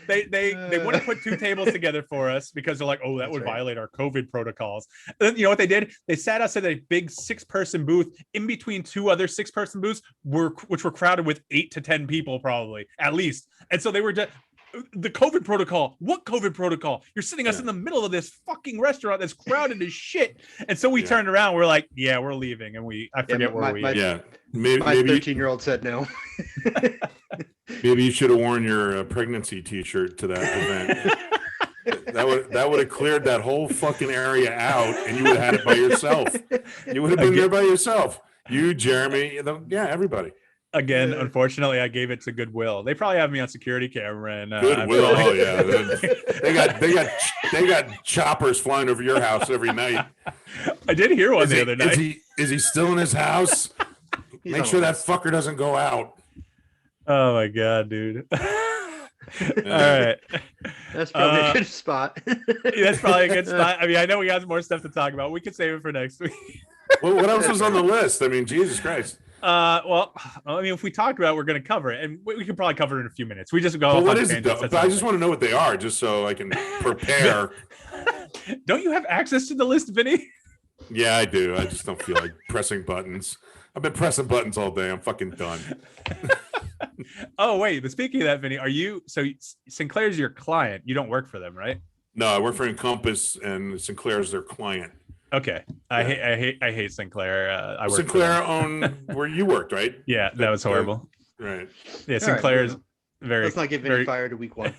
they wouldn't put two tables together for us because they're like, oh, that would violate our COVID protocols. And then, you know what they did? They sat us at a big 6-person booth in between two other 6-person booths, which were crowded with 8 to 10 people probably at least. And so they were just. The COVID protocol. What COVID protocol? You're sitting us in the middle of this fucking restaurant that's crowded as shit. And so we turned around. We're like, yeah, we're leaving. And I forget where we. Maybe my 13-year-old said no. Maybe you should have worn your pregnancy T-shirt to that event. That would have cleared that whole fucking area out, and you would have had it by yourself. You would have been there by yourself. You, Jeremy, everybody. Again, unfortunately, I gave it to Goodwill. They probably have me on security camera. And Goodwill, they got choppers flying over your house every night. I did hear one the other night. Is he still in his house? Make sure that fucker doesn't go out. Oh my god, dude! All right, that's probably a good spot. That's probably a good spot. I mean, I know we got more stuff to talk about. We could save it for next week. Well, what else was on the list? I mean, Jesus Christ. Well, I mean, if we talked about it, we're going to cover it, and we can probably cover it in a few minutes. We just go. Well, what is it though? I just want to know what they are, just so I can prepare. Don't you have access to the list, Vinny? Yeah, I do. I just don't feel like pressing buttons. I've been pressing buttons all day. I'm fucking done. Oh wait, but speaking of that, Vinny, Sinclair's your client? You don't work for them, right? No, I work for Encompass, and Sinclair's their client. Okay, I hate Sinclair. I work Sinclair owned where you worked, right? Yeah, that was horrible. Right. Yeah, Sinclair's very. Let's not get Vinny fired to week 1.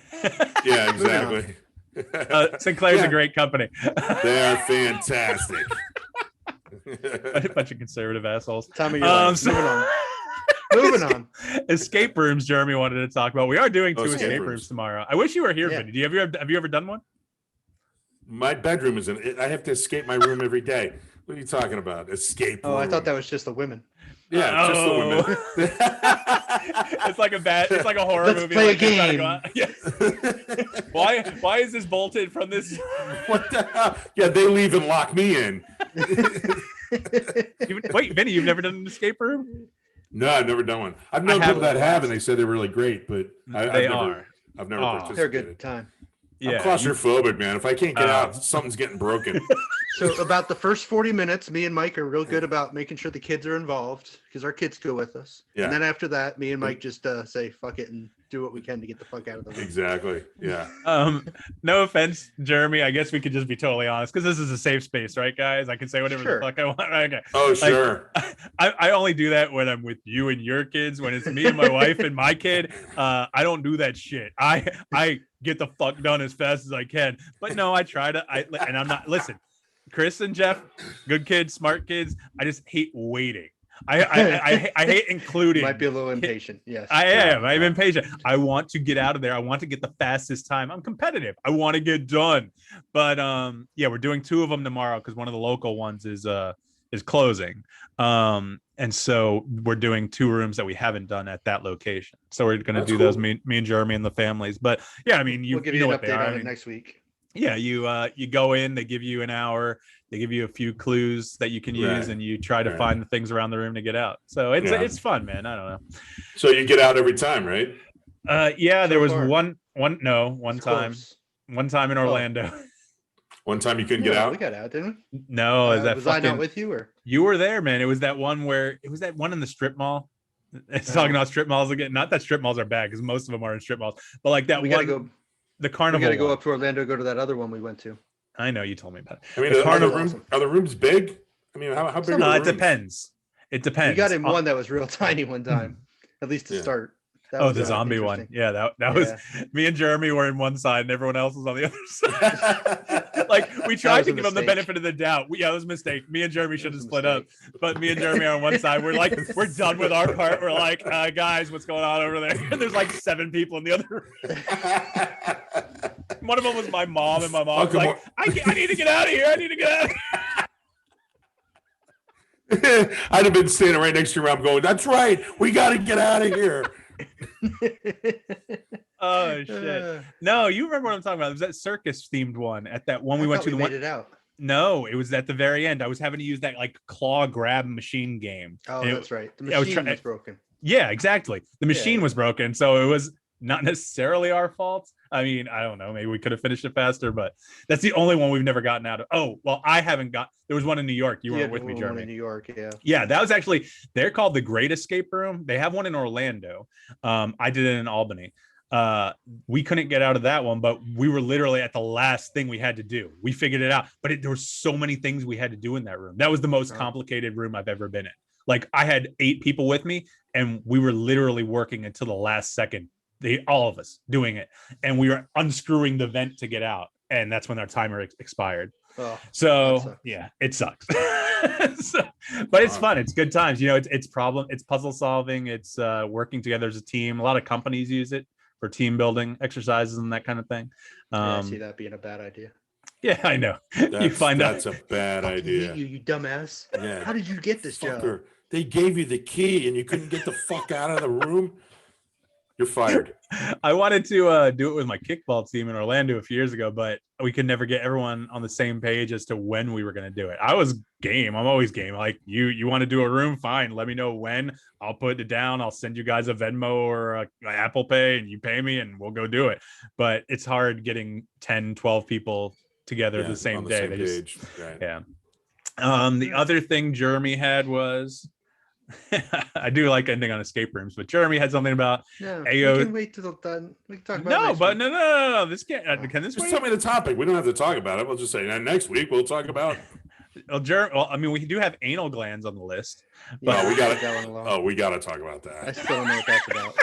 Yeah, exactly. Sinclair's a great company. They are fantastic. A bunch of conservative assholes. Time of your life. Moving on. Escape rooms. Jeremy wanted to talk about. We are doing 2 escape rooms tomorrow. I wish you were here, Vinny. Have you ever done one? My bedroom is I have to escape my room every day. What are you talking about? Escape room. I thought that was just the women. Yeah, just the women. It's like a horror Let's movie. Play a game. Yes. Why is this bolted from this? What the hell? Yeah, they leave and lock me in. Wait, Vinny, you've never done an escape room? No, I've never done one. I've known people that have, and they said they're really great, but I've never participated. They're a good time. Yeah, I'm claustrophobic, man. If I can't get out, something's getting broken. So about the first 40 minutes, me and Mike are real good about making sure the kids are involved because our kids go with us. Yeah. And then after that, me and Mike just say fuck it and do what we can to get the fuck out of the room. Exactly. Yeah. No offense, Jeremy. I guess we could just be totally honest because this is a safe space, right, guys? I can say whatever the fuck I want. Right? Okay. Oh, sure. I only do that when I'm with you and your kids. When it's me and my wife and my kid, I don't do that shit. I get the fuck done as fast as I can. But no, I try to. And I'm not. Listen, Chris and Jeff, good kids, smart kids. I just hate waiting. I hate including. Might be a little impatient. Yes, I am. I'm impatient. I want to get out of there. I want to get the fastest time. I'm competitive. I want to get done. But yeah, we're doing 2 of them tomorrow because one of the local ones is closing. And so we're doing 2 rooms that we haven't done at that location. So we're going to do those. Me and Jeremy and the families. But yeah, I mean, we'll give you an update on it next week. Yeah, you go in, they give you an hour, they give you a few clues that you can use, and you try to find the things around the room to get out. So it's fun, man. I don't know. So you get out every time, right? Yeah, there was one time in Orlando. One time you couldn't get out? We got out, didn't we? No, was I not with you, or you were there, man? It was that one in the strip mall. It's talking about strip malls again. Not that strip malls are bad, because most of them are in strip malls, but like that one. The carnival. We got to go up to Orlando, go to that other one we went to. I know, you told me about it. I mean, are the rooms big? I mean, how big are the rooms? It depends. It depends. We got in one that was real tiny one time, at least to start. The zombie one. Yeah, that was me and Jeremy were in one side and everyone else was on the other side. Like we tried to give them the benefit of the doubt. It was a mistake. Me and Jeremy should have split up, but me and Jeremy are on one side. We're like, we're done with our part. We're like, guys, what's going on over there? And there's like 7 people in the other room. One of them was my mom, and my mom was like, I need to get out of here. I need to get out of here. I'd have been standing right next to her. I'm going, that's right. We got to get out of here. Oh shit! No, you remember what I'm talking about? It was that circus themed one at that one we went to. Made it out. No, it was at the very end. I was having to use that like claw grab machine game. Oh, that's right. The machine was broken. Yeah, exactly. The machine was broken, so it was not necessarily our fault. I mean, I don't know. Maybe we could have finished it faster, but that's the only one we've never gotten out of. Oh, well, I haven't got. There was one in New York. You weren't with me, Jeremy. In New York, yeah. Yeah, that was actually. They're called the Great Escape Room. They have one in Orlando. I did it in Albany. We couldn't get out of that one, but we were literally at the last thing we had to do. We figured it out, but there were so many things we had to do in that room. That was the most complicated room I've ever been in. Like I had 8 people with me, and we were literally working until the last second. All of us doing it, and we were unscrewing the vent to get out, and that's when our timer expired. So yeah, it sucks. But it's fun. It's good times. You know, it's puzzle solving. It's working together as a team. A lot of companies use it for team building exercises and that kind of thing. I see that being a bad idea. Yeah, I know. That's a bad idea. You dumbass. Yeah. How did you get this job? They gave you the key and you couldn't get the fuck out of the room. You're fired. I wanted to do it with my kickball team in Orlando a few years ago, but we could never get everyone on the same page as to when we were going to do it. I was game. I'm always game. Like you want to do a room? Fine. Let me know when. I'll put it down. I'll send you guys a Venmo or a Apple Pay and you pay me and we'll go do it. But it's hard getting 10, 12 people together the same day. Yeah. The other thing Jeremy had was I do like ending on escape rooms, but Jeremy had something about AO. We can wait till done. We can talk about no. This can't. Can this? Just tell me the topic. We don't have to talk about it. We'll just say next week we'll talk about. Well, I mean, we do have anal glands on the list. But we got to. We got to talk about that. I still don't know what that's about.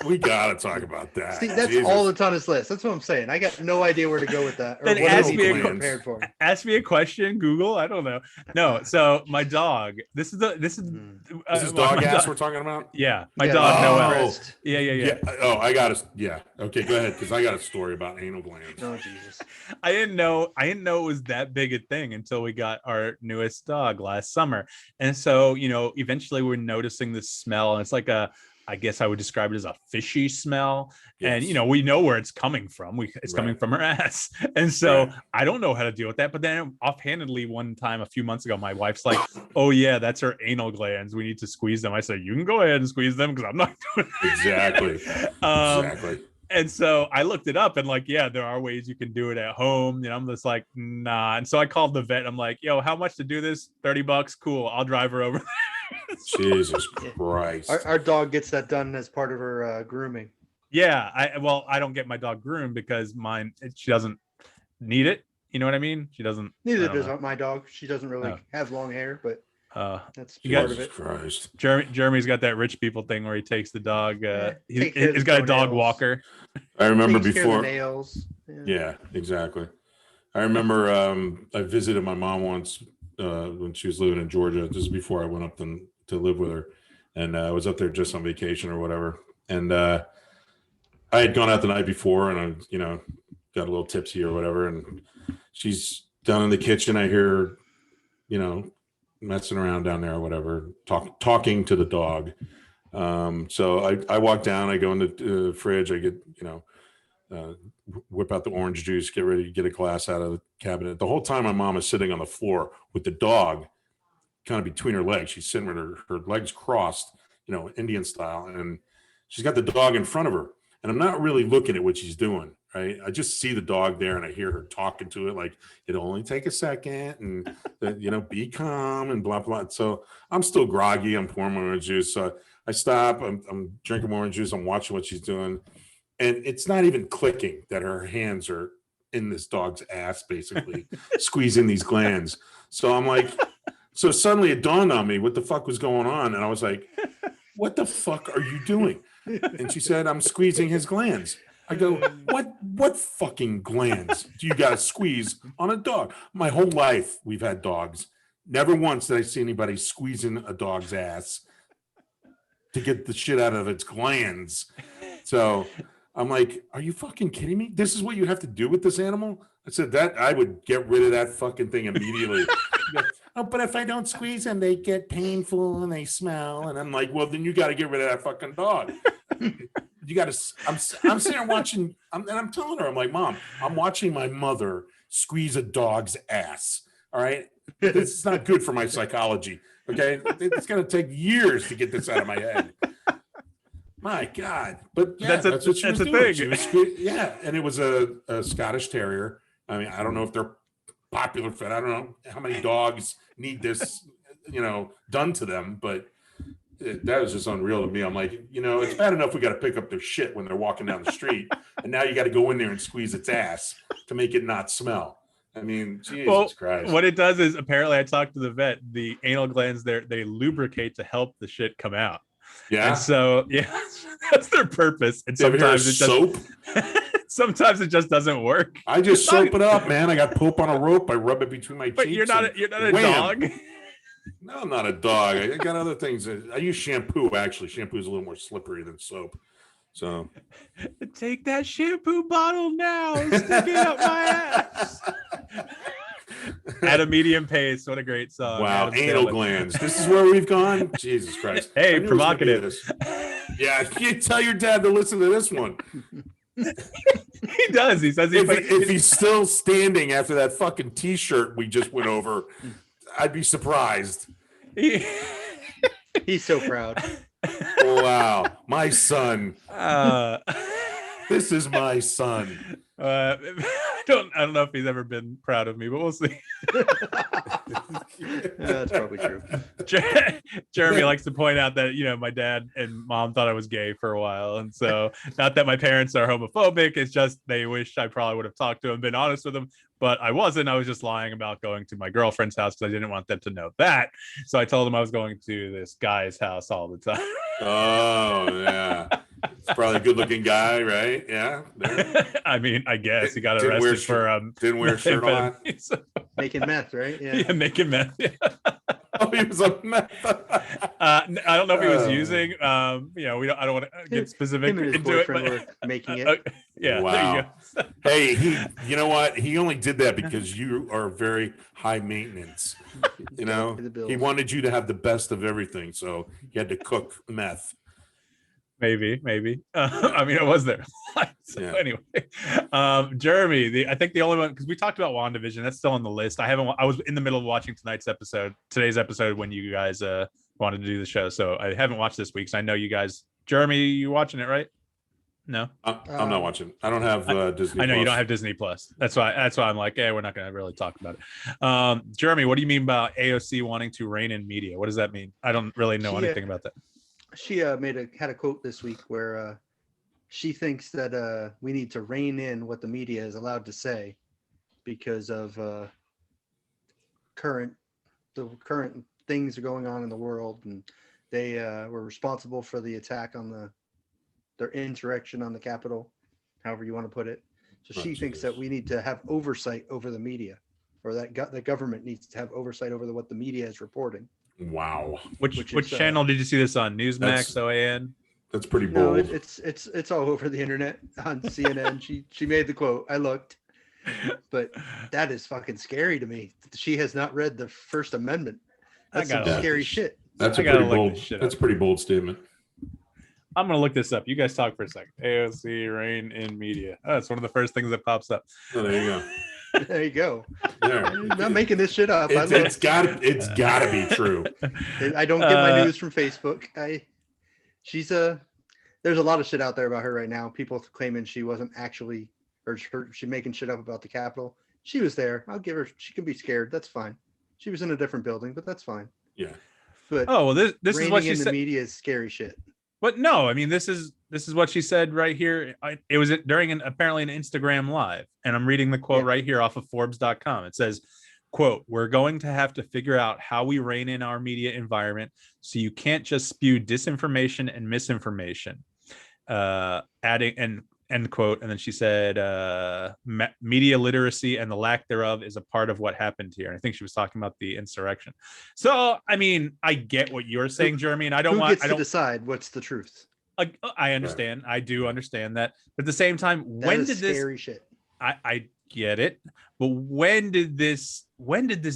We gotta talk about that. See, that's all that's on his list. That's what I'm saying. I got no idea where to go with that. Or what prepared for. Ask me a question, Google. I don't know. No, so my dog. This is dog ass we're talking about. Yeah, my dog Noel. Yeah. Oh, I got it. Yeah. Okay, go ahead, because I got a story about anal glands. Oh Jesus. I didn't know it was that big a thing until we got our newest dog last summer, and so eventually we're noticing this smell, and it's like I guess I would describe it as a fishy smell. Yes. And, we know where it's coming from. It's coming from her ass. And so I don't know how to deal with that. But then offhandedly one time a few months ago, my wife's like, oh, yeah, that's her anal glands. We need to squeeze them. I said, you can go ahead and squeeze them because I'm not doing it. Exactly. Exactly. And so I looked it up and there are ways you can do it at home. I'm just like, nah. And so I called the vet. I'm like, yo, how much to do this? $30. Cool. I'll drive her over there. Jesus Yeah. Christ. Our dog gets that done as part of her grooming. Yeah, I don't get my dog groomed because she doesn't need it. You know what I mean? She doesn't. Neither I don't does know. my dog. She doesn't really Oh. have long hair, but that's You part got- of it. Christ. Jeremy's got that rich people thing where he takes the dog. Take care of He's the got a dog toenails. walker. I remember Takes care of the before. nails. Yeah, exactly. I remember I visited my mom once when she was living in Georgia. This is before I went up to live with her, and I was up there just on vacation or whatever. And I had gone out the night before, and I, got a little tipsy or whatever. And she's down in the kitchen. I hear, her, messing around down there or whatever, talking to the dog. So I walk down. I go into the fridge. I get, whip out the orange juice, get ready to get a glass out of the cabinet. The whole time my mom is sitting on the floor with the dog kind of between her legs. She's sitting with her legs crossed, Indian style. And she's got the dog in front of her. And I'm not really looking at what she's doing, right? I just see the dog there and I hear her talking to it like, it'll only take a second and, be calm and blah, blah. So I'm still groggy. I'm pouring my orange juice. So I stop. I'm drinking more orange juice. I'm watching what she's doing. And it's not even clicking that her hands are in this dog's ass, basically, squeezing these glands. So I'm like, so suddenly it dawned on me what the fuck was going on. And I was like, what the fuck are you doing? And she said, I'm squeezing his glands. I go, what fucking glands do you got to squeeze on a dog? My whole life, we've had dogs. Never once did I see anybody squeezing a dog's ass to get the shit out of its glands. So I'm like, are you fucking kidding me? This is what you have to do with this animal? I said that I would get rid of that fucking thing immediately. Oh, but if I don't squeeze them, they get painful and they smell. And I'm like, well, then you got to get rid of that fucking dog. You got to. I'm sitting there watching, and I'm telling her, I'm like, Mom, I'm watching my mother squeeze a dog's ass. All right, this is not good for my psychology. Okay, it's going to take years to get this out of my head. My God, but yeah, that's what she was doing. She was and it was a Scottish Terrier. I mean, I don't know if they're popular fit. I don't know how many dogs need this, done to them, but that was just unreal to me. I'm like, it's bad enough we got to pick up their shit when they're walking down the street, and now you got to go in there and squeeze its ass to make it not smell. I mean, Jesus Christ. What it does is, apparently, I talked to the vet. The anal glands they lubricate to help the shit come out. Yeah. And so, yeah, that's their purpose. And sometimes it soap. Sometimes it just doesn't work. I just soap it up, man. I got poop on a rope. I rub it between my cheeks. But you're not a dog. No, I'm not a dog. I got other things. I use shampoo. Actually, shampoo is a little more slippery than soap. So take that shampoo bottle now. Stick it up my ass. At a medium pace. What a great song. Wow, anal glands. This is where we've gone. Jesus Christ. Hey, provocative. Yeah, you tell your dad to listen to this one. He does. He says if he's still standing after that fucking T-shirt we just went over, I'd be surprised. He's so proud. Wow, my son. This is my son. I don't know if he's ever been proud of me, but we'll see. That's probably true. Jeremy likes to point out that my dad and mom thought I was gay for a while, and so not that my parents are homophobic, it's just they wish I probably would have talked to him, been honest with him, but I wasn't. I was just lying about going to my girlfriend's house because I didn't want them to know that. So I told them I was going to this guy's house all the time. Oh yeah. It's probably a good-looking guy, right? Yeah. I mean, I guess he got arrested for didn't wear a shirt on. Making meth, right? Yeah, making meth. Yeah. Oh, he was a meth. I don't know if he was using. I don't want to get specific him and his into it, but were making it. yeah. Wow. There you go. Hey, you know what? He only did that because you are very high maintenance. He wanted you to have the best of everything, so he had to cook meth. Maybe. I mean, it was there. So Yeah. Anyway, Jeremy, I think the only one, because we talked about WandaVision, that's still on the list. I was in the middle of watching today's episode when you guys wanted to do the show, so I haven't watched this week. So I know you guys, Jeremy, you watching it, right? No, I'm not watching. I don't have Disney. I know Plus. you don't have Disney Plus. That's why I'm like, hey, we're not going to really talk about it. Jeremy, what do you mean about AOC wanting to rein in media? What does that mean? I don't really know anything about that. She had a quote this week where she thinks that we need to rein in what the media is allowed to say because of the current things are going on in the world, and they were responsible for the attack on their insurrection on the Capitol, however you want to put it. So she thinks that we need to have oversight over the media, or that the government needs to have oversight over what the media is reporting. Wow. Which channel did you see this on? Newsmax, OAN? That's pretty bold. No, it's all over the internet on CNN. She made the quote. I looked, but that is fucking scary to me. She has not read the First Amendment. That's some scary shit. That's a pretty bold. That's a pretty bold statement. I'm gonna look this up. You guys talk for a second. AOC reign in media. Oh, it's one of the first things that pops up. Oh, there you go. There you go. There. I'm not making this shit up. It's gotta be true. I don't get my news from Facebook. There's a lot of shit out there about her right now. People claiming she wasn't actually, or she making shit up about the Capitol. She was there. I'll give her. She can be scared. That's fine. She was in a different building, but that's fine. Yeah. But this is what she said. The media is scary shit. But no, I mean, this is what she said right here. It was during apparently an Instagram live, and I'm reading the quote right here off of Forbes.com. It says, quote, "We're going to have to figure out how we rein in our media environment so you can't just spew disinformation and misinformation." Adding and end quote. And then she said, media literacy and the lack thereof is a part of what happened here. And I think she was talking about the insurrection. So, I mean, I get what you're saying, Jeremy, and I don't decide what's the truth. I understand. Right. I do understand that. But at the same time, when did this scary shit? I get it. But when did this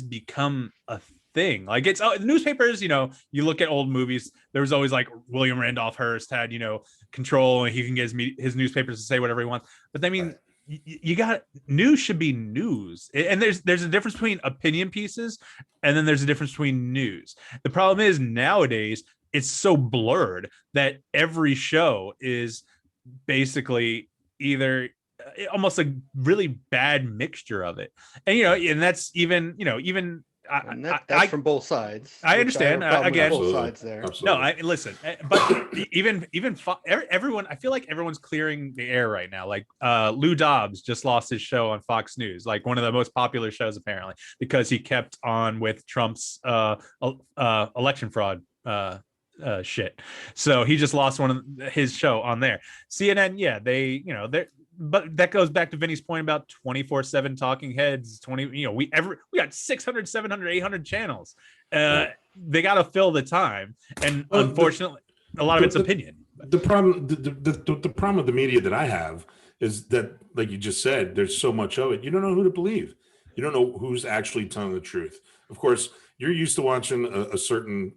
become a thing? Like, it's newspapers, you look at old movies, there was always like William Randolph Hearst had, control, and he can get his newspapers to say whatever he wants. But I mean, you got news should be news. And there's a difference between opinion pieces, and then there's a difference between news. The problem is nowadays it's so blurred that every show is basically either almost a really bad mixture of it. And, and that's even, that's from both sides. I understand. Again, both sides there. No, I listen, but even everyone, I feel like everyone's clearing the air right now. Like Lou Dobbs just lost his show on Fox News, like one of the most popular shows apparently, because he kept on with Trump's election fraud shit. So he just lost one of his show on there. CNN, yeah, they're. But that goes back to Vinny's point about 24/7 talking heads. We got 600, 700, 800 channels. They got to fill the time, and unfortunately, a lot of it's opinion. The problem with the media that I have is that, like you just said, there's so much of it. You don't know who to believe. You don't know who's actually telling the truth. Of course, you're used to watching a certain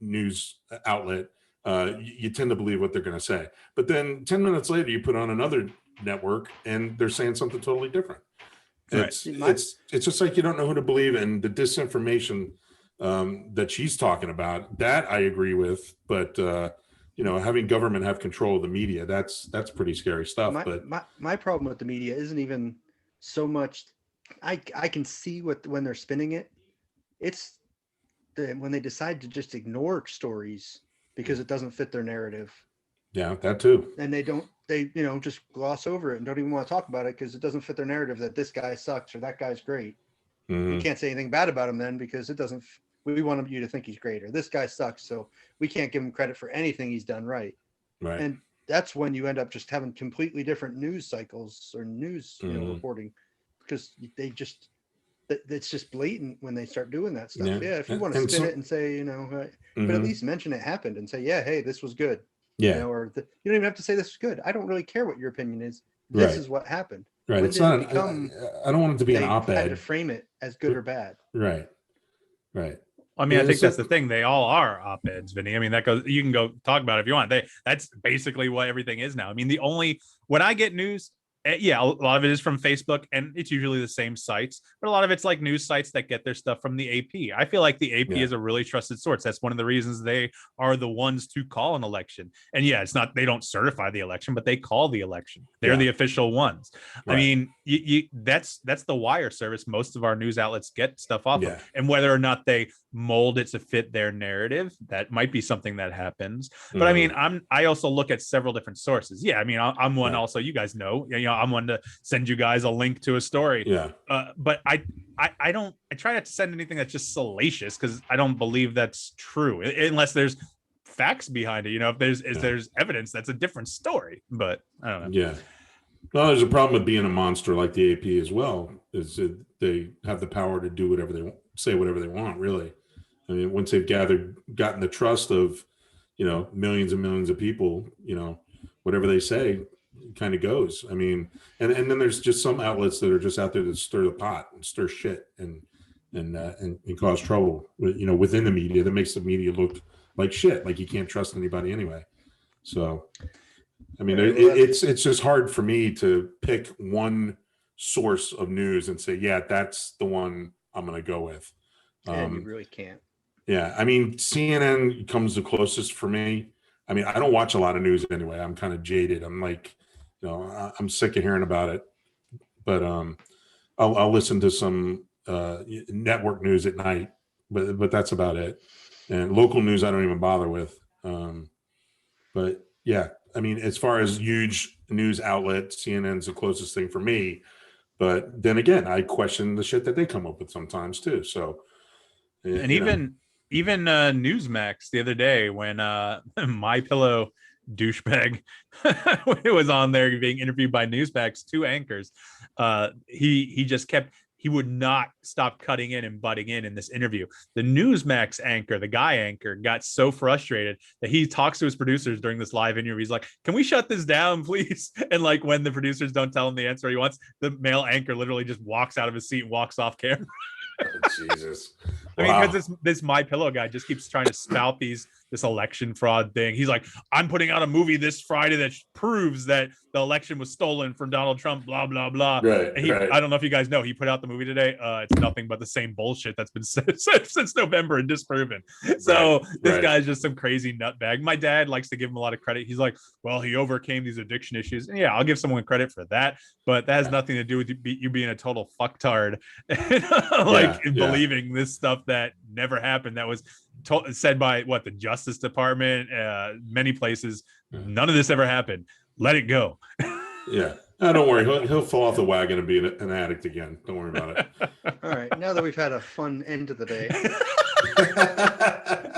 news outlet. You tend to believe what they're going to say, but then 10 minutes later, you put on another network and they're saying something totally different. It's just like you don't know who to believe, and the disinformation that she's talking about, that I agree with, but having government have control of the media, that's pretty scary stuff. My problem with the media isn't even so much. I can see when they're spinning it. It's when they decide to just ignore stories because it doesn't fit their narrative. Yeah, that too. And they just gloss over it and don't even want to talk about it because it doesn't fit their narrative that this guy sucks or that guy's great. Mm-hmm. You can't say anything bad about him then because it doesn't. We want you to think he's great, or this guy sucks, so we can't give him credit for anything he's done right. Right. And that's when you end up just having completely different news cycles or news reporting, because it's just blatant when they start doing that stuff. Yeah, if you want to spin it and say, but at least mention it happened and say, yeah, hey, this was good. Yeah. You don't even have to say this is good. I don't really care what your opinion is. This is what happened. Right. When it's not. I don't want it to be an op-ed. Had to frame it as good or bad. Right. I mean, I think that's the thing. They all are op-eds, Vinny. I mean, that goes. You can go talk about it if you want. That's basically what everything is now. I mean, when I get news, Yeah, a lot of it is from Facebook, and it's usually the same sites, but a lot of it's like news sites that get their stuff from the AP. I feel like the AP is a really trusted source. That's one of the reasons they are the ones to call an election. And yeah, it's not, they don't certify the election, but they call the election. They're the official ones. Right. I mean, that's the wire service most of our news outlets get stuff off of. And whether or not they mold it to fit their narrative, that might be something that happens. But I mean, I also look at several different sources. Yeah, I mean, I'm one also, you guys know, I'm one to send you guys a link to a story. But I try not to send anything that's just salacious, because I don't believe that's true unless there's facts behind it. If there's evidence, that's a different story. But I don't know. Well, there's a problem with being a monster like the AP as well, is that they have the power to do whatever they want, say whatever they want, really. I mean, once they've gotten the trust of, millions and millions of people, whatever they say kind of goes. I mean, and then there's just some outlets that are just out there to stir the pot and stir shit and cause trouble, within the media, that makes the media look like shit, like you can't trust anybody anyway. So, I mean, it's just hard for me to pick one source of news and say, yeah, that's the one I'm going to go with. You really can't. Yeah, I mean, CNN comes the closest for me. I mean, I don't watch a lot of news anyway. I'm kind of jaded. I'm like, I'm sick of hearing about it. But I'll listen to some network news at night, but that's about it. And local news, I don't even bother with. But yeah, I mean, as far as huge news outlet, CNN's the closest thing for me. But then again, I question the shit that they come up with sometimes too. So, and even Newsmax the other day, when My Pillow douchebag was on there being interviewed by Newsmax, two anchors, he would not stop cutting in and butting in this interview. The Newsmax anchor, the guy anchor, got so frustrated that he talks to his producers during this live interview. He's like, can we shut this down, please? And like, when the producers don't tell him the answer he wants, the male anchor literally just walks out of his seat and walks off camera. Oh, Jesus. I mean, because this My Pillow guy just keeps trying to spout this election fraud thing. He's like, I'm putting out a movie this Friday that proves that the election was stolen from Donald Trump, blah, blah, blah. Right, and I don't know if you guys know, he put out the movie today. It's nothing but the same bullshit that's been said since November and disproven. So this guy's just some crazy nutbag. My dad likes to give him a lot of credit. He's like, well, he overcame these addiction issues. And yeah, I'll give someone credit for that. But that has nothing to do with you being a total fucktard. Believing this stuff that never happened, that was said by the Justice Department, many places. None of this ever happened. Let it go. Yeah. No, don't worry. He'll fall off the wagon and be an addict again. Don't worry about it. All right. Now that we've had a fun end to the day.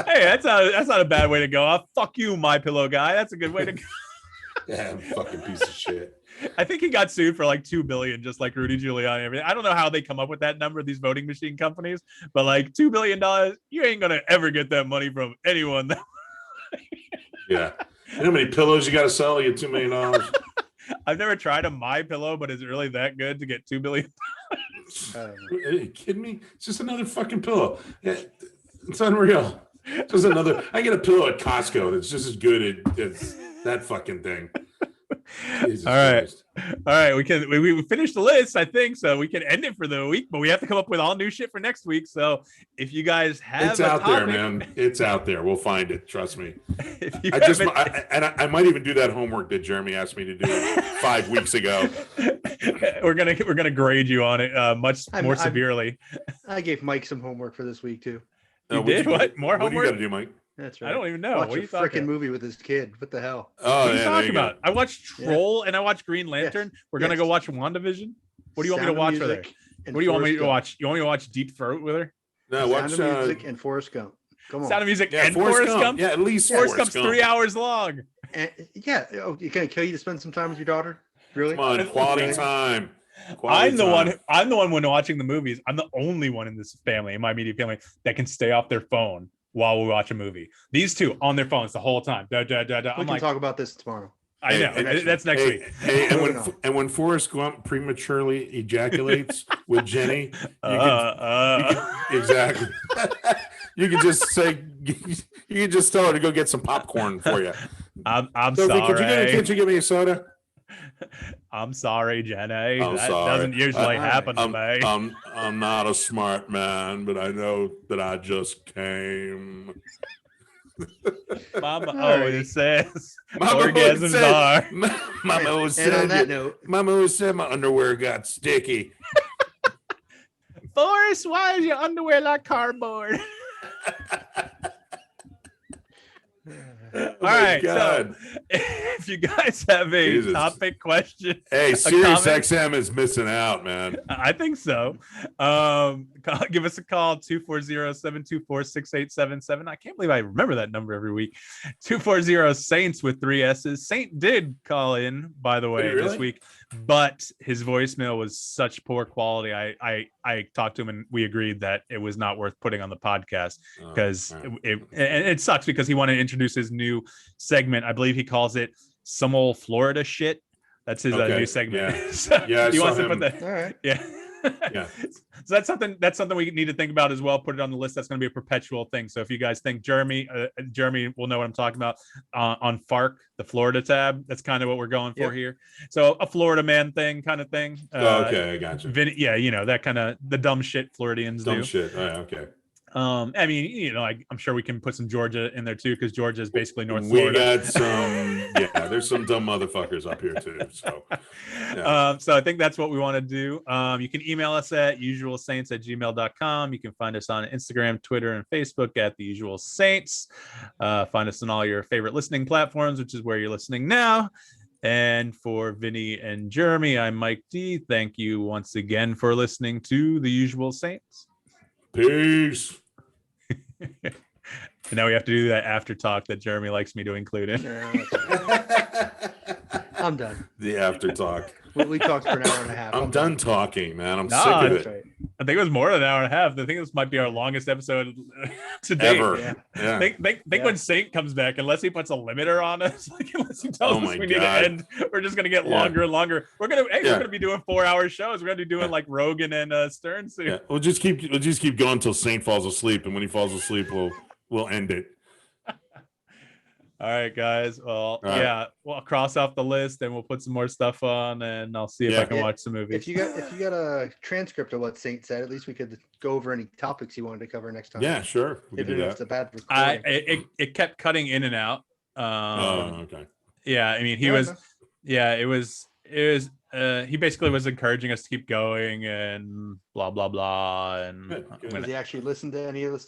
Hey, that's not a bad way to go. Fuck you, My Pillow guy. That's a good way to go. Yeah, fucking piece of shit. I think he got sued for like $2 billion, just like Rudy Giuliani. Everything. I don't know how they come up with that number, these voting machine companies, but like $2 billion, you ain't gonna ever get that money from anyone. Yeah. You know how many pillows you got to sell to get $2 million? I've never tried a My Pillow, but is it really that good to get $2 billion? Are you kidding me? It's just another fucking pillow. It's unreal. Just another. I get a pillow at Costco that's just as good as that fucking thing. Jesus all right Christ. All right, we finished the list, I think, so we can end it for the week, but we have to come up with all new shit for next week. So if you guys have it's out there, man, it's out there, we'll find it, trust me. I might even do that homework that Jeremy asked me to do 5 weeks ago. We're gonna grade you on it much more severely. I gave Mike some homework for this week too. You did? What? More homework? What do you got to do, Mike? That's right. I don't even know. Watch what are you a freaking movie with his kid. What the hell? Oh, what are you talking about? I watched Troll and I watched Green Lantern. Yes. We're gonna go watch WandaVision. What do you want me to watch with her? What do you want me to watch? You want me to watch Deep Throat with her? No, watch Sound of Music and Forrest Gump. Come on. Sound of Music and Forrest Gump. Yeah, at least Forrest Gump's 3 hours long. And, you gonna kill you to spend some time with your daughter? Really? Come on, quality time. I'm the one when watching the movies. I'm the only one in this family, in my immediate family, that can stay off their phone while we watch a movie. These two on their phones the whole time. We can talk about this tomorrow. I know. That's next week. And when Forrest Gump prematurely ejaculates with Jenny, exactly. You can just say, you can just tell her to go get some popcorn for you. I'm Sophie, sorry. Could you give me a soda? I'm sorry, Jenny. I'm That sorry. doesn't usually happen to me. I'm not a smart man, but I know that I just came. Mama Alrighty. always says Mama orgasms said, are. Mama always And on said that note, Mama always said my underwear got sticky. Forrest, why is your underwear like cardboard? Oh All my right, God. so if you guys have a Jesus. topic question, Hey, a Sirius comment, XM is missing out, man. I think so. Give us a call 240-724-6877. I can't believe I remember that number every week. 240 Saints with 3 S's. Saint did call in, by the way, Really? this week, but his voicemail was such poor quality. I talked to him and we agreed that it was not worth putting on the podcast because it sucks because he wanted to introduce his new segment. I believe he calls it Some Old Florida Shit. That's his new segment. Yeah, So yeah. he wants to all put that. right. Yeah. Yeah. So that's something we need to think about as well. Put it on the list. That's going to be a perpetual thing. So if you guys think Jeremy will know what I'm talking about on FARC, the Florida tab. That's kind of what we're going for here. So a Florida man thing kind of thing. Okay, I got you. Vinnie, yeah, you know, that kind of the dumb shit Floridians do. Dumb shit. Oh, yeah, okay. I mean, you know, I'm sure we can put some Georgia in there too, because Georgia is basically North We Florida. got some, yeah, there's some dumb motherfuckers up here too. So, yeah. So I think that's what we want to do. You can email us at usualsaints@gmail.com. You can find us on Instagram, Twitter, and Facebook at The Usual Saints. Find us on all your favorite listening platforms, which is where you're listening now. And for Vinny and Jeremy, I'm Mike D. Thank you once again for listening to The Usual Saints. Peace. And now we have to do that after talk that Jeremy likes me to include in. I'm done. The after talk. We talked for an hour and a half. I'm done talking, man. I'm Nah, sick of That's it. right. I think it was more than an hour and a half. I think this might be our longest episode to date. Ever. Yeah. Yeah. Think when Saint comes back, unless he puts a limiter on us, like unless he tells Oh us my we need to God. end, we're just gonna get Yeah. longer and longer. We're Yeah. gonna be doing 4-hour shows. We're gonna be doing like Rogan and Stern soon. Yeah. We'll just keep going until Saint falls asleep, and when he falls asleep, we'll end it. All right, guys. Well, right. yeah, we'll cross off the list and we'll put some more stuff on, and I'll see if Yeah. I can watch some movies. If you got a transcript of what Saint said, at least we could go over any topics you wanted to cover next time. Yeah, sure. We can Even do if it's that. a bad recording. It kept cutting in and out. Oh, okay. Yeah, I mean, he basically was encouraging us to keep going and blah blah blah, and Good, good. Does he actually listen to any of this